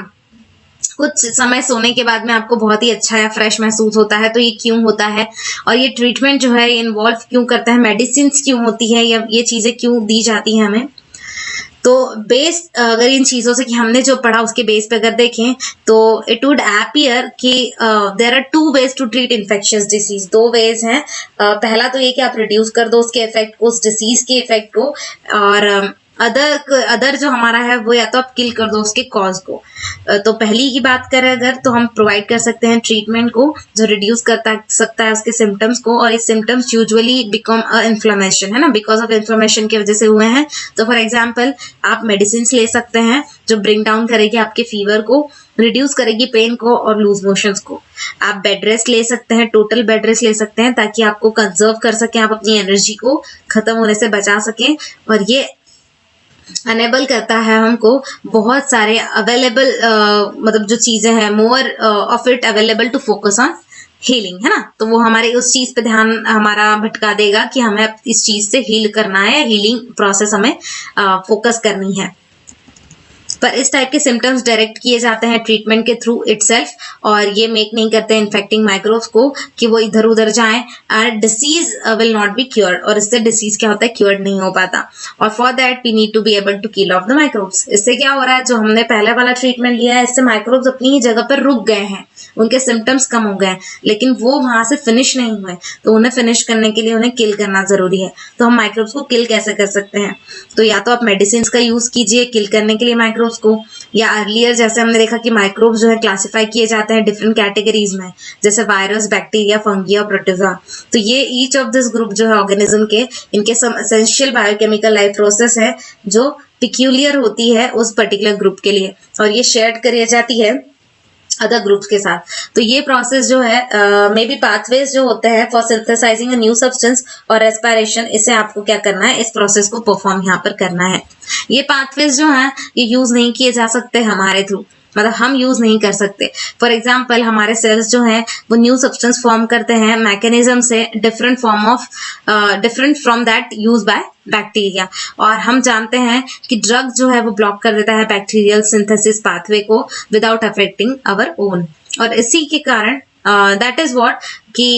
कुछ समय सोने के बाद में आपको बहुत ही अच्छा या फ्रेश महसूस होता है, तो ये क्यों होता है और ये ट्रीटमेंट जो है इन्वॉल्व क्यों करता है, मेडिसिन क्यों होती है या ये चीजें क्यों दी जाती हैं हमें। तो बेस अगर इन चीजों से कि हमने जो पढ़ा उसके बेस पे अगर देखें तो इट वुड अपीयर कि there are 2 ways to treat infectious disease. 2 ways हैं। पहला तो ये कि आप रिड्यूस कर दो उसके इफेक्ट को, उस डिसीज के इफेक्ट को, और अदर जो हमारा है वो या तो आप किल कर दो उसके कॉज को। तो पहली की बात करें अगर तो हम प्रोवाइड कर सकते हैं ट्रीटमेंट को जो रिड्यूस करता सकता है उसके सिम्टम्स को, और इस symptoms usually become a inflammation, है ना, बिकॉज ऑफ इन्फ्लेमेशन की वजह से हुए हैं। तो फॉर एग्जाम्पल आप मेडिसिन ले सकते हैं जो ब्रिंग डाउन करेगी आपके फीवर को, रिड्यूस करेगी पेन को और लूज मोशंस को। आप बेड रेस्ट ले सकते हैं, टोटल बेड रेस्ट ले सकते हैं ताकि आपको कंजर्व कर सकें, आप अपनी एनर्जी को खत्म होने से बचा सकें। और ये अनेबल करता है हमको बहुत सारे अवेलेबल मतलब जो चीजें हैं more of it available to focus on healing, है ना। तो वो हमारे उस चीज पे ध्यान हमारा भटका देगा कि हमें इस चीज से हील करना है, हीलिंग प्रोसेस हमें फोकस करनी है। पर इस टाइप के सिम्टम्स डायरेक्ट किए जाते हैं ट्रीटमेंट के थ्रू इटसेल्फ, और ये मेक नहीं करते इन्फेक्टिंग माइक्रोब्स को कि वो इधर उधर जाएं, and disease will not be cured. और इससे डिसीज क्या होता है, क्योर्ड नहीं हो पाता। और for that we need to be able to kill off the microbes. इससे क्या हो रहा है, जो हमने पहले वाला ट्रीटमेंट लिया है इससे माइक्रोब्स अपनी ही जगह पर रुक गए हैं, उनके सिम्टम्स कम हो गए, लेकिन वो वहां से फिनिश नहीं हुए। तो उन्हें फिनिश करने के लिए उन्हें किल करना जरूरी है। तो हम माइक्रोब्स को किल कैसे कर सकते हैं? तो या तो आप मेडिसिन का यूज कीजिए किल करने के लिए माइक्रोब्स को, या अर्लियर जैसे हमने देखा कि माइक्रोब्स जो है क्लासिफाई किए जाते हैं डिफरेंट कैटेगरीज में, जैसे वायरस, बैक्टीरिया, फंगी और प्रोटोजोआ। तो ये ईच ऑफ दिस ग्रुप जो है ऑर्गेनिज्म के, इनके सम एसेंशियल बायोकेमिकल लाइफ प्रोसेस है जो पिक्यूलियर होती है उस पर्टिकुलर ग्रुप के लिए, और ये शेयर करी जाती है अदर ग्रुप्स के साथ। तो ये प्रोसेस जो है मे बी पाथवेज जो होते हैं for synthesising a new substance और रेस्पिरेशन, इसे आपको क्या करना है, इस प्रोसेस को परफॉर्म यहाँ पर करना है। ये पाथवेज जो है ये यूज नहीं किए जा सकते हमारे थ्रू, मतलब हम यूज नहीं कर सकते। फॉर एग्जाम्पल हमारे सेल्स जो हैं वो न्यू सब्सटेंस फॉर्म करते हैं मैकेनिज्म से different from that use by bacteria, और हम जानते हैं कि ड्रग जो है वो ब्लॉक कर देता है बैक्टीरियल सिंथेसिस पाथवे को विदाउट अफेक्टिंग आवर ओन। और इसी के कारण दैट इज व्हाट कि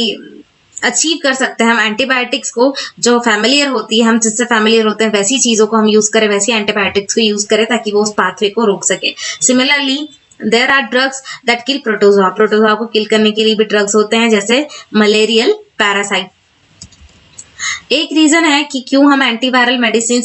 अचीव कर सकते हैं हम एंटीबायोटिक्स को जो फैमिलियर होती है, हम जिससे फैमिलियर होते हैं वैसी चीजों को हम यूज करें, वैसी एंटीबायोटिक्स को यूज करें ताकि वो उस पाथवे को रोक सके। Similarly there are drugs that kill protozoa. Protozoa को किल करने के लिए भी ड्रग्स होते हैं जैसे मलेरियल पैरासाइट। एक रीजन है कि क्यों हम एंटीवायरल मेडिसिन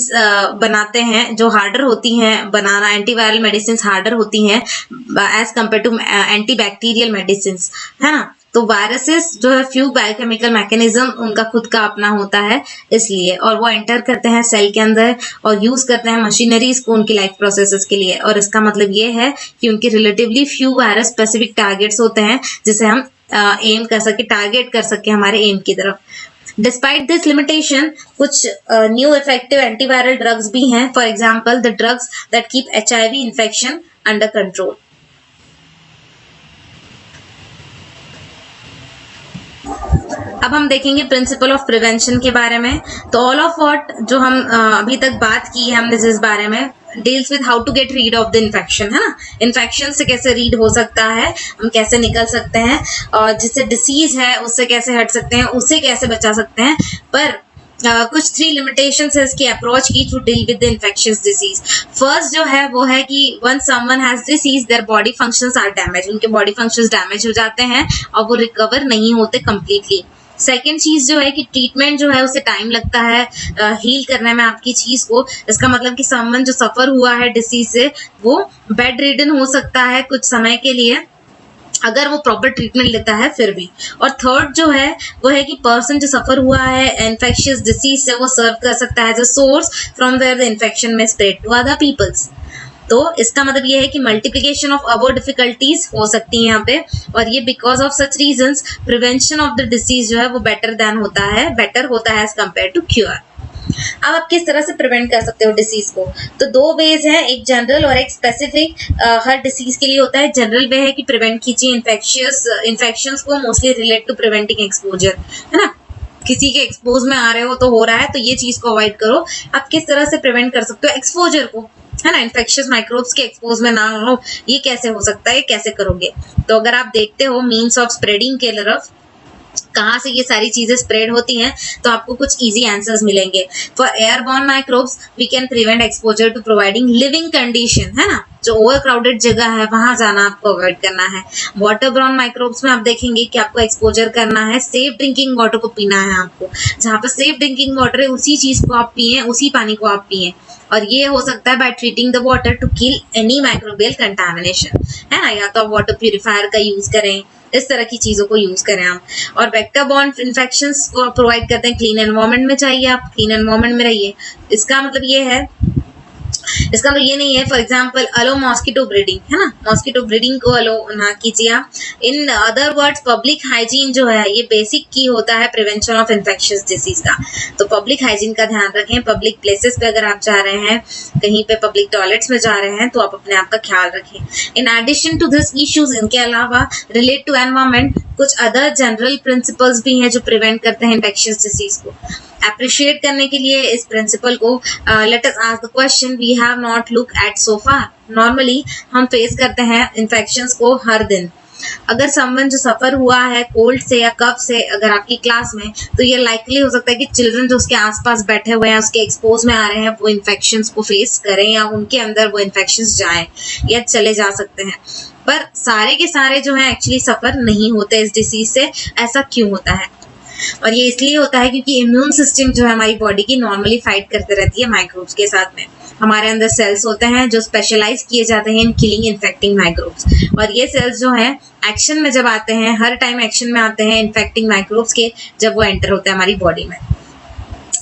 बनाते हैं जो हार्डर होती हैं बनाना, एंटीवायरल मेडिसिन हार्डर होती हैं as compare to antibacterial medicine, है ना। तो वायरसेस जो है फ्यू बायोकेमिकल मैकेनिज्म उनका खुद का अपना होता है इसलिए, और वो एंटर करते हैं सेल के अंदर और यूज करते हैं मशीनरीज को उनकी लाइफ प्रोसेसेस के लिए। और इसका मतलब ये है कि उनके relatively few virus specific targets होते हैं जिसे हम एम कर सके, टारगेट कर सके हमारे एम की तरफ। डिस्पाइट दिस लिमिटेशन कुछ न्यू इफेक्टिव एंटीवायरल ड्रग्स भी हैं। For example the drugs that keep HIV infection under control. अब हम देखेंगे प्रिंसिपल ऑफ प्रिवेंशन के बारे में। तो ऑल ऑफ व्हाट जो हम अभी तक बात की है हमने जिस बारे में, deals with how to get rid of the infection, है ना, इन्फेक्शन से कैसे रीड हो सकता है, हम कैसे निकल सकते हैं, और जिससे डिसीज है उससे कैसे हट सकते हैं, उससे कैसे बचा सकते हैं। पर कुछ 3 लिमिटेशंस है इसकी अप्रोच की to deal with the infectious disease. First जो है वो है कि one someone has disease their body functions are damage, उनके बॉडी फंक्शंस डैमेज हो जाते हैं और वो रिकवर नहीं होते कंप्लीटली। सेकेंड चीज जो है कि ट्रीटमेंट जो है उसे टाइम लगता है हील करने में आपकी चीज को। इसका मतलब कि समवन जो सफर हुआ है डिसीज से वो बेड रिडन हो सकता है कुछ समय के लिए, अगर वो प्रॉपर ट्रीटमेंट लेता है फिर भी। और थर्ड जो है वो है कि पर्सन जो सफर हुआ है इन्फेक्शियस डिसीज से वो सर्व कर सकता है जो source from where the infection may spread to other peoples. तो इसका मतलब ये है कि मल्टीप्लिकेशन ऑफ अबव डिफिकल्टीज हो सकती है यहाँ पे, और ये because of such reasons prevention of the disease जो है वो बेटर होता है एज कम्पेयर टू क्योर। अब आप किस तरह से प्रिवेंट कर सकते हो डिसीज को, तो 2 वेज हैं, एक जनरल और एक स्पेसिफिक। हर डिसीज के लिए होता है। जनरल वे है कि प्रिवेंट कीजिए इन्फेक्शंस को, mostly relate to preventing exposure, है ना, किसी के एक्सपोज में आ रहे हो तो हो रहा है तो ये चीज को अवॉइड करो। आप किस तरह से प्रिवेंट कर सकते हो एक्सपोजर को, है ना, इन्फेक्शियस माइक्रोब्स के एक्सपोज में ना हो, ये कैसे हो सकता है, कैसे करोगे। तो अगर आप देखते हो मीन्स ऑफ स्प्रेडिंग के तरफ कहाँ से ये सारी चीजें स्प्रेड होती हैं, तो आपको कुछ इजी आंसर्स मिलेंगे। For airborne microbes we can prevent exposure to providing living condition, है ना, जो ओवर क्राउडेड जगह है वहां जाना आपको अवॉइड करना है। वाटरबॉर्न माइक्रोब्स में आप देखेंगे कि आपको एक्सपोजर करना है, सेफ ड्रिंकिंग वाटर को पीना है आपको, जहाँ पर सेफ ड्रिंकिंग वाटर है उसी चीज को आप पिए, उसी पानी को आप पिए। और ये हो सकता है by treating the water to kill any microbial contamination, है ना, या तो आप वाटर प्यूरिफायर का यूज करें, इस तरह की चीजों को यूज करें आप। और वेक्टर बॉर्न इन्फेक्शंस को प्रोवाइड करते हैं, क्लीन एनवायरनमेंट में चाहिए, आप क्लीन एनवायरनमेंट में रहिए। इसका मतलब ये नहीं है for example allow mosquito breeding, है ना, मॉस्किटो ब्रीडिंग को अलो ना कीजिए आप। In other words public hygiene जो है ये बेसिक की होता है प्रिवेंशन ऑफ इन्फेक्शियस डिसीज का। तो पब्लिक हाइजीन का ध्यान रखें। पब्लिक प्लेसेस पे अगर आप जा रहे हैं, कहीं पे पब्लिक टॉयलेट्स में जा रहे हैं, तो आप अपने आप का ख्याल रखें। In addition to this issues, इनके अलावा रिलेट टू एनवायरमेंट कुछ अदर जनरल प्रिंसिपल्स भी हैं जो प्रिवेंट करते हैं इन्फेक्शियस डिसीज को। अप्रिशिएट करने के लिए इस प्रिंसिपल को let us ask the question we have not look at so far. Normally हम फेस करते हैं इन्फेक्शंस को हर दिन। अगर समवन जो सफर हुआ है कोल्ड से या कफ से अगर आपकी क्लास में, तो ये लाइकली हो सकता है कि चिल्ड्रन जो उसके आसपास बैठे हुए हैं, उसके एक्सपोज में आ रहे हैं, वो इन्फेक्शंस को फेस करें या उनके अंदर वो इन्फेक्शंस जाएं या चले जा सकते हैं। पर सारे के सारे जो है एक्चुअली सफर नहीं होते इस डिसीज से। ऐसा क्यों होता है? और ये इसलिए होता है क्योंकि इम्यून सिस्टम जो है हमारी बॉडी की नॉर्मली फाइट करते रहती है माइक्रोब्स के साथ में। हमारे अंदर सेल्स होते हैं जो स्पेशलाइज किए जाते हैं इन किलिंग इन्फेक्टिंग माइक्रोब्स, और ये सेल्स जो है एक्शन में जब आते हैं, हर टाइम एक्शन में आते हैं इन्फेक्टिंग माइक्रोब्स के, जब वो एंटर होते हैं हमारी बॉडी में।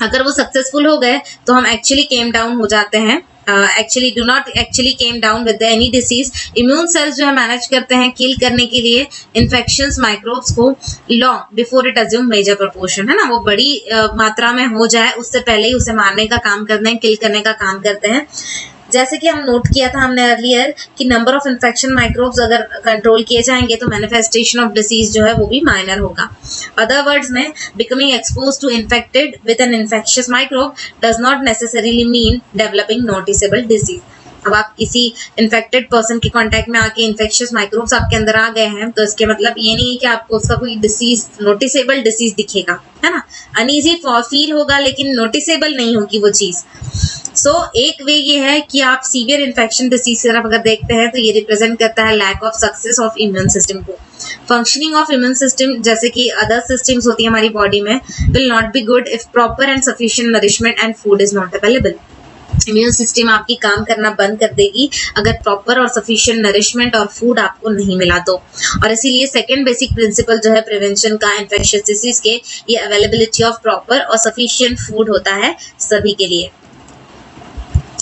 अगर वो सक्सेसफुल हो गए तो हम एक्चुअली केम डाउन हो जाते हैं, actually do not actually came down with any disease. Immune cells जो है मैनेज करते हैं किल करने के लिए इन्फेक्शंस माइक्रोब्स को long before it assume major proportion, है ना, वो बड़ी मात्रा में हो जाए उससे पहले ही उसे मारने का काम करते हैं, किल करने का काम करते हैं। जैसे कि हम नोट किया था हमने अर्लियर कि नंबर ऑफ इन्फेक्शन माइक्रोब्स अगर कंट्रोल किए जाएंगे तो मैनिफेस्टेशन ऑफ डिसीज जो है वो भी माइनर होगा। अदर वर्ड्स में becoming expose to infected with an infectious microbe does not necessarily mean developing noticeable disease. अब आप किसी इन्फेक्टेड पर्सन के कांटेक्ट में आके इन्फेक्शियस माइक्रोब्स आपके अंदर आ गए हैं तो इसके मतलब ये नहीं है कि आपको उसका कोई डिसीज नोटिसेबल डिसीज दिखेगा, है ना, अनईजी फील होगा लेकिन नोटिसेबल नहीं होगी वो चीज। सो एक वे ये है कि आप सीवियर इन्फेक्शन डिसीज की तरफ अगर देखते हैं तो ये रिप्रेजेंट करता है lack of success of immune system को। फंक्शनिंग ऑफ इम्यून सिस्टम जैसे कि अदर सिस्टम्स होती है हमारी बॉडी में will not be good if proper and sufficient nourishment and food is not available. Immune system आपकी काम करना बंद कर देगी अगर प्रॉपर और सफिशिएंट नरिशमेंट और फूड आपको नहीं मिला तो। और इसीलिए सेकंड बेसिक प्रिंसिपल जो है प्रिवेंशन का इन्फेक्शियस डिसीज के, ये अवेलेबिलिटी ऑफ प्रॉपर और सफिशिएंट फूड होता है सभी के लिए।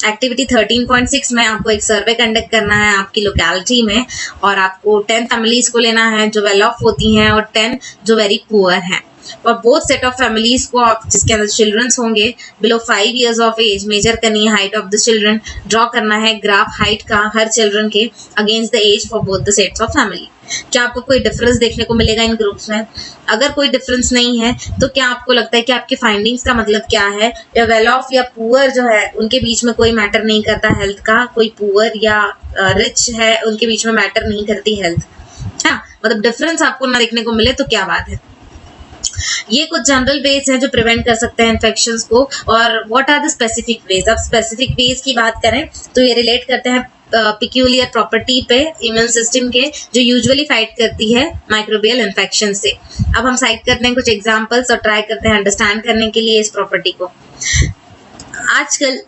एक्टिविटी 13.6 में आपको एक सर्वे कंडक्ट करना है आपकी लोकेलिटी में, और आपको 10 फैमिलीज को लेना है जो वेल ऑफ होती हैं और 10 जो वेरी पुअर हैं। और बोथ सेट ऑफ फैमिलीज को जिसके अंदर चिल्ड्रंस होंगे below 5 years of age measure करनी है height of the children, draw करना है ग्राफ हाइट का हर चिल्ड्रन के against the age for both the sets of family. क्या आपको कोई डिफरेंस देखने को मिलेगा इन ग्रुप्स में? अगर कोई डिफरेंस नहीं है तो क्या आपको लगता है कि आपके फाइंडिंग्स का मतलब क्या है? या वेल ऑफ या पुअर जो है उनके बीच में कोई मैटर नहीं करता हेल्थ का, कोई पुअर या रिच है उनके बीच में मैटर नहीं करती हेल्थ। हाँ, मतलब डिफरेंस आपको ना देखने को मिले तो क्या बात है। ये कुछ जनरल वेज हैं जो प्रिवेंट कर सकते हैं इन्फेक्शंस को। और what are the specific ways? अब स्पेसिफिक वेज की बात करें तो ये रिलेट करते हैं पिक्यूलियर प्रॉपर्टी पे इम्यून सिस्टम के, जो यूजुअली फाइट करती है माइक्रोबियल इन्फेक्शन से। अब हम साइड करते हैं कुछ एग्जांपल्स और ट्राई करते हैं अंडरस्टैंड करने के लिए इस प्रॉपर्टी को। आजकल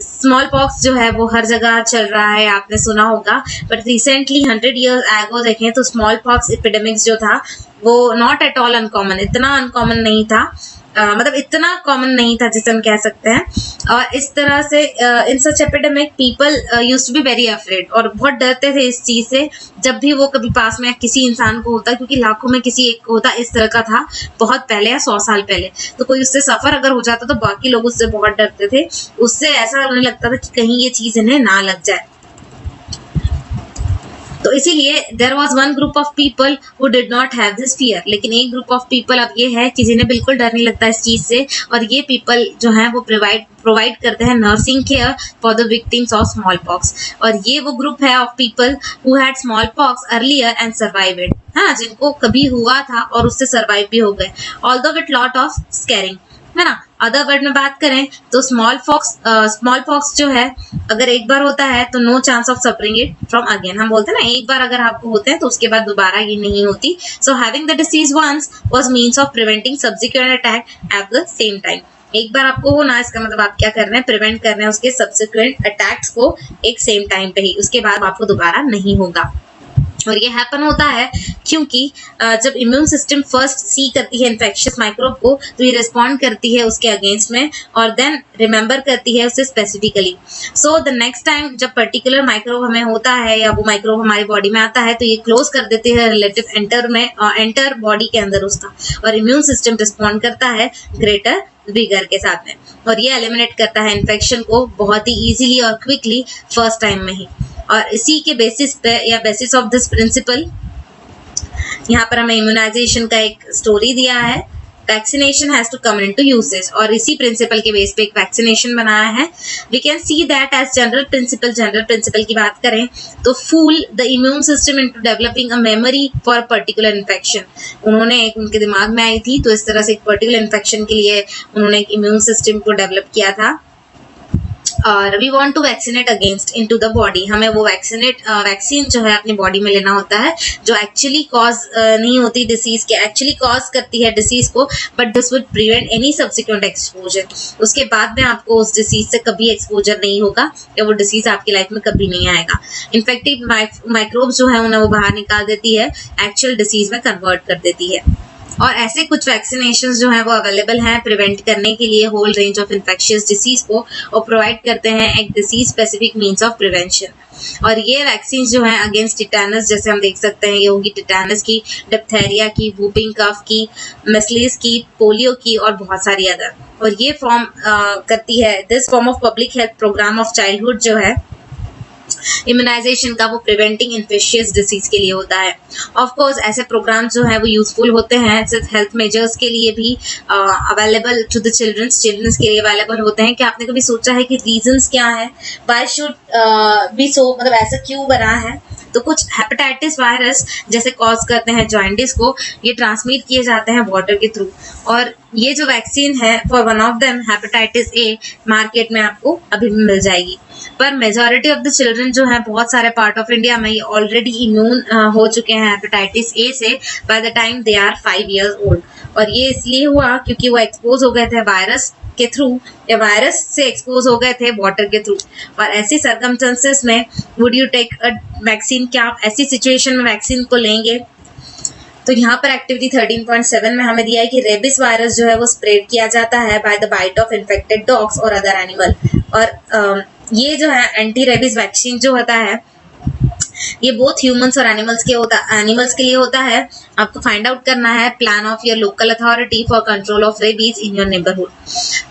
स्मॉल पॉक्स जो है वो हर जगह चल रहा है, आपने सुना होगा, बट रिसेंटली 100 years एगो देखें तो स्मॉल पॉक्स एपिडेमिक्स जो था वो नॉट एट ऑल अनकॉमन, इतना अनकॉमन नहीं था, मतलब इतना कॉमन नहीं था जिसे हम कह सकते हैं। और इस तरह से in such epidemic people used to be very afraid, और बहुत डरते थे इस चीज से जब भी वो कभी पास में किसी इंसान को होता, क्योंकि लाखों में किसी एक को होता। इस तरह का था बहुत पहले या 100 साल पहले। तो कोई उससे सफर अगर हो जाता तो बाकी लोग उससे बहुत डरते थे, उससे ऐसा उन्हें लगता था कि कहीं ये चीज इन्हें ना लग जाए। तो इसीलिए there was one group of people who did not have this fear. लेकिन एक ग्रुप ऑफ पीपल अब ये है कि जिन्हें बिल्कुल डर नहीं लगता इस चीज से, और ये पीपल जो हैं वो प्रोवाइड करते हैं nursing care for the victims of small pox. और ये वो ग्रुप है of people who had small pox earlier and survive it. हाँ, जिनको कभी हुआ था और उससे सर्वाइव भी हो गए, although with lot of scaring, है ना। अदर वर्ड में बात करें तो स्मॉल पॉक्स जो है अगर एक बार होता है तो no chance of suffering it from again. हम बोलते हैं ना, एक बार अगर आपको होते हैं तो उसके बाद दोबारा ये नहीं होती। So having the disease once was means of preventing subsequent attack at the same time. एक बार आपको होना, इसका मतलब आप क्या कर रहे हैं, प्रिवेंट कर रहे हैं उसके सब्सिक्वेंट अटैक्स को एक सेम टाइम पे ही, उसके बाद आपको दोबारा नहीं होगा। और ये हैपन होता है क्योंकि जब इम्यून सिस्टम फर्स्ट सी करती है इन्फेक्शियस माइक्रोब को तो ये रिस्पॉन्ड करती है उसके अगेंस्ट में, और देन रिमेंबर करती है उसे specifically. So the next time जब पर्टिकुलर माइक्रोब हमें होता है या वो माइक्रोब हमारी बॉडी में आता है तो ये क्लोज कर देती है रिलेटिव एंटर बॉडी के अंदर उसका, और इम्यून सिस्टम रिस्पॉन्ड करता है ग्रेटर विगर के साथ में, और ये एलिमिनेट करता है इन्फेक्शन को बहुत ही इजीली और क्विकली फर्स्ट टाइम में ही। और इसी के बेसिस पे या बेसिस ऑफ दिस प्रिंसिपल यहाँ पर हमें इम्यूनाइजेशन का एक स्टोरी दिया है। Vaccination has to come into usage, और इसी प्रिंसिपल के बेस पे एक वैक्सीनेशन बनाया है। We can see that as general principle की बात करें तो fool the immune system into developing a memory for particular infection. उन्होंने एक उनके दिमाग में आई थी, तो इस तरह से एक पर्टिकुलर इन्फेक्शन के लिए उन्होंने एक इम्यून सिस्टम को डेवलप किया था। और we want to vaccinate against into the body, हमें वो वैक्सीन जो है अपनी बॉडी में लेना होता है जो एक्चुअली कॉज नहीं होती डिसीज के, एक्चुअली कॉज करती है डिसीज को, but this would prevent any subsequent exposure. उसके बाद में आपको उस डिसीज से कभी एक्सपोजर नहीं होगा या वो डिसीज आपकी लाइफ में कभी नहीं आएगा। इन्फेक्टिव माइक्रोब जो है उन्हें वो बाहर निकाल देती है, एक्चुअल डिसीज में कन्वर्ट कर देती है। और ऐसे कुछ वैक्सीनेशंस जो हैं वो अवेलेबल हैं प्रिवेंट करने के लिए whole range of infectious disease को, और प्रोवाइड करते हैं एक disease specific means of prevention. और ये वैक्सीन जो हैं अगेंस्ट टिटेनस, जैसे हम देख सकते हैं ये होगी टिटेनस की, डिप्थेरिया की, वूपिंग कफ की, मिसलीज की, पोलियो की और बहुत सारी अदर। और ये फॉर्म करती है this form of public health programme of childhood जो है इम्यूनाइजेशन का, वो प्रिवेंटिंग इन्फेक्शियस डिसीज के लिए होता है। ऑफ कोर्स ऐसे प्रोग्राम जो है वो यूजफुल होते हैं सिर्फ हेल्थ मेजर्स के लिए भी अवेलेबल टू द चिल्ड्रंस के लिए अवेलेबल होते हैं। क्या आपने कभी सोचा है कि रीजंस क्या है, व्हाई शुड बी सो, मतलब ऐसा क्यों बना है? तो कुछ हेपेटाइटिस वायरस जैसे कॉज करते हैं जॉइंडिस को, ये ट्रांसमिट किए जाते हैं वाटर के थ्रू। और ये जो वैक्सीन है for one of them hepatitis A market में आपको अभी भी मिल जाएगी। पर मेजॉरिटी ऑफ द चिल्ड्रन जो है बहुत सारे पार्ट ऑफ इंडिया में ये ऑलरेडी इम्यून हो चुके हैं हेपेटाइटिस ए से by the time they are 5 years old. और ये इसलिए हुआ क्योंकि वो एक्सपोज हो गए थे वायरस के थ्रू, या वायरस से एक्सपोज हो गए थे वाटर के थ्रू। और ऐसी सर्कमस्टेंसेस में would you take a vaccine? क्या आप ऐसी सिचुएशन में वैक्सीन को लेंगे? तो यहाँ पर एक्टिविटी 13.7 में हमें दिया है कि रेबिस वायरस जो है वो स्प्रेड किया जाता है by the bite of infected dogs और अदर एनिमल। और ये जो है एंटी रेबिस वैक्सीन जो होता है ये बोथ ह्यूमंस और एनिमल्स के लिए होता है। आपको फाइंड आउट करना है plan of your local authority for control of rabies in your neighbourhood.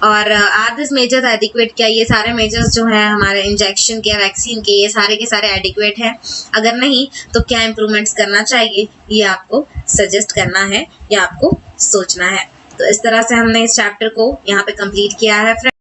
और आर दिस मेजर्स एडिक्वेट, क्या ये सारे मेजर्स जो है हमारे इंजेक्शन के, वैक्सीन के, ये सारे के सारे एडिक्वेट है? अगर नहीं तो क्या इम्प्रूवमेंट्स करना चाहिए, ये आपको सजेस्ट करना है या आपको सोचना है। तो इस तरह से हमने इस चैप्टर को यहाँ पे कंप्लीट किया है।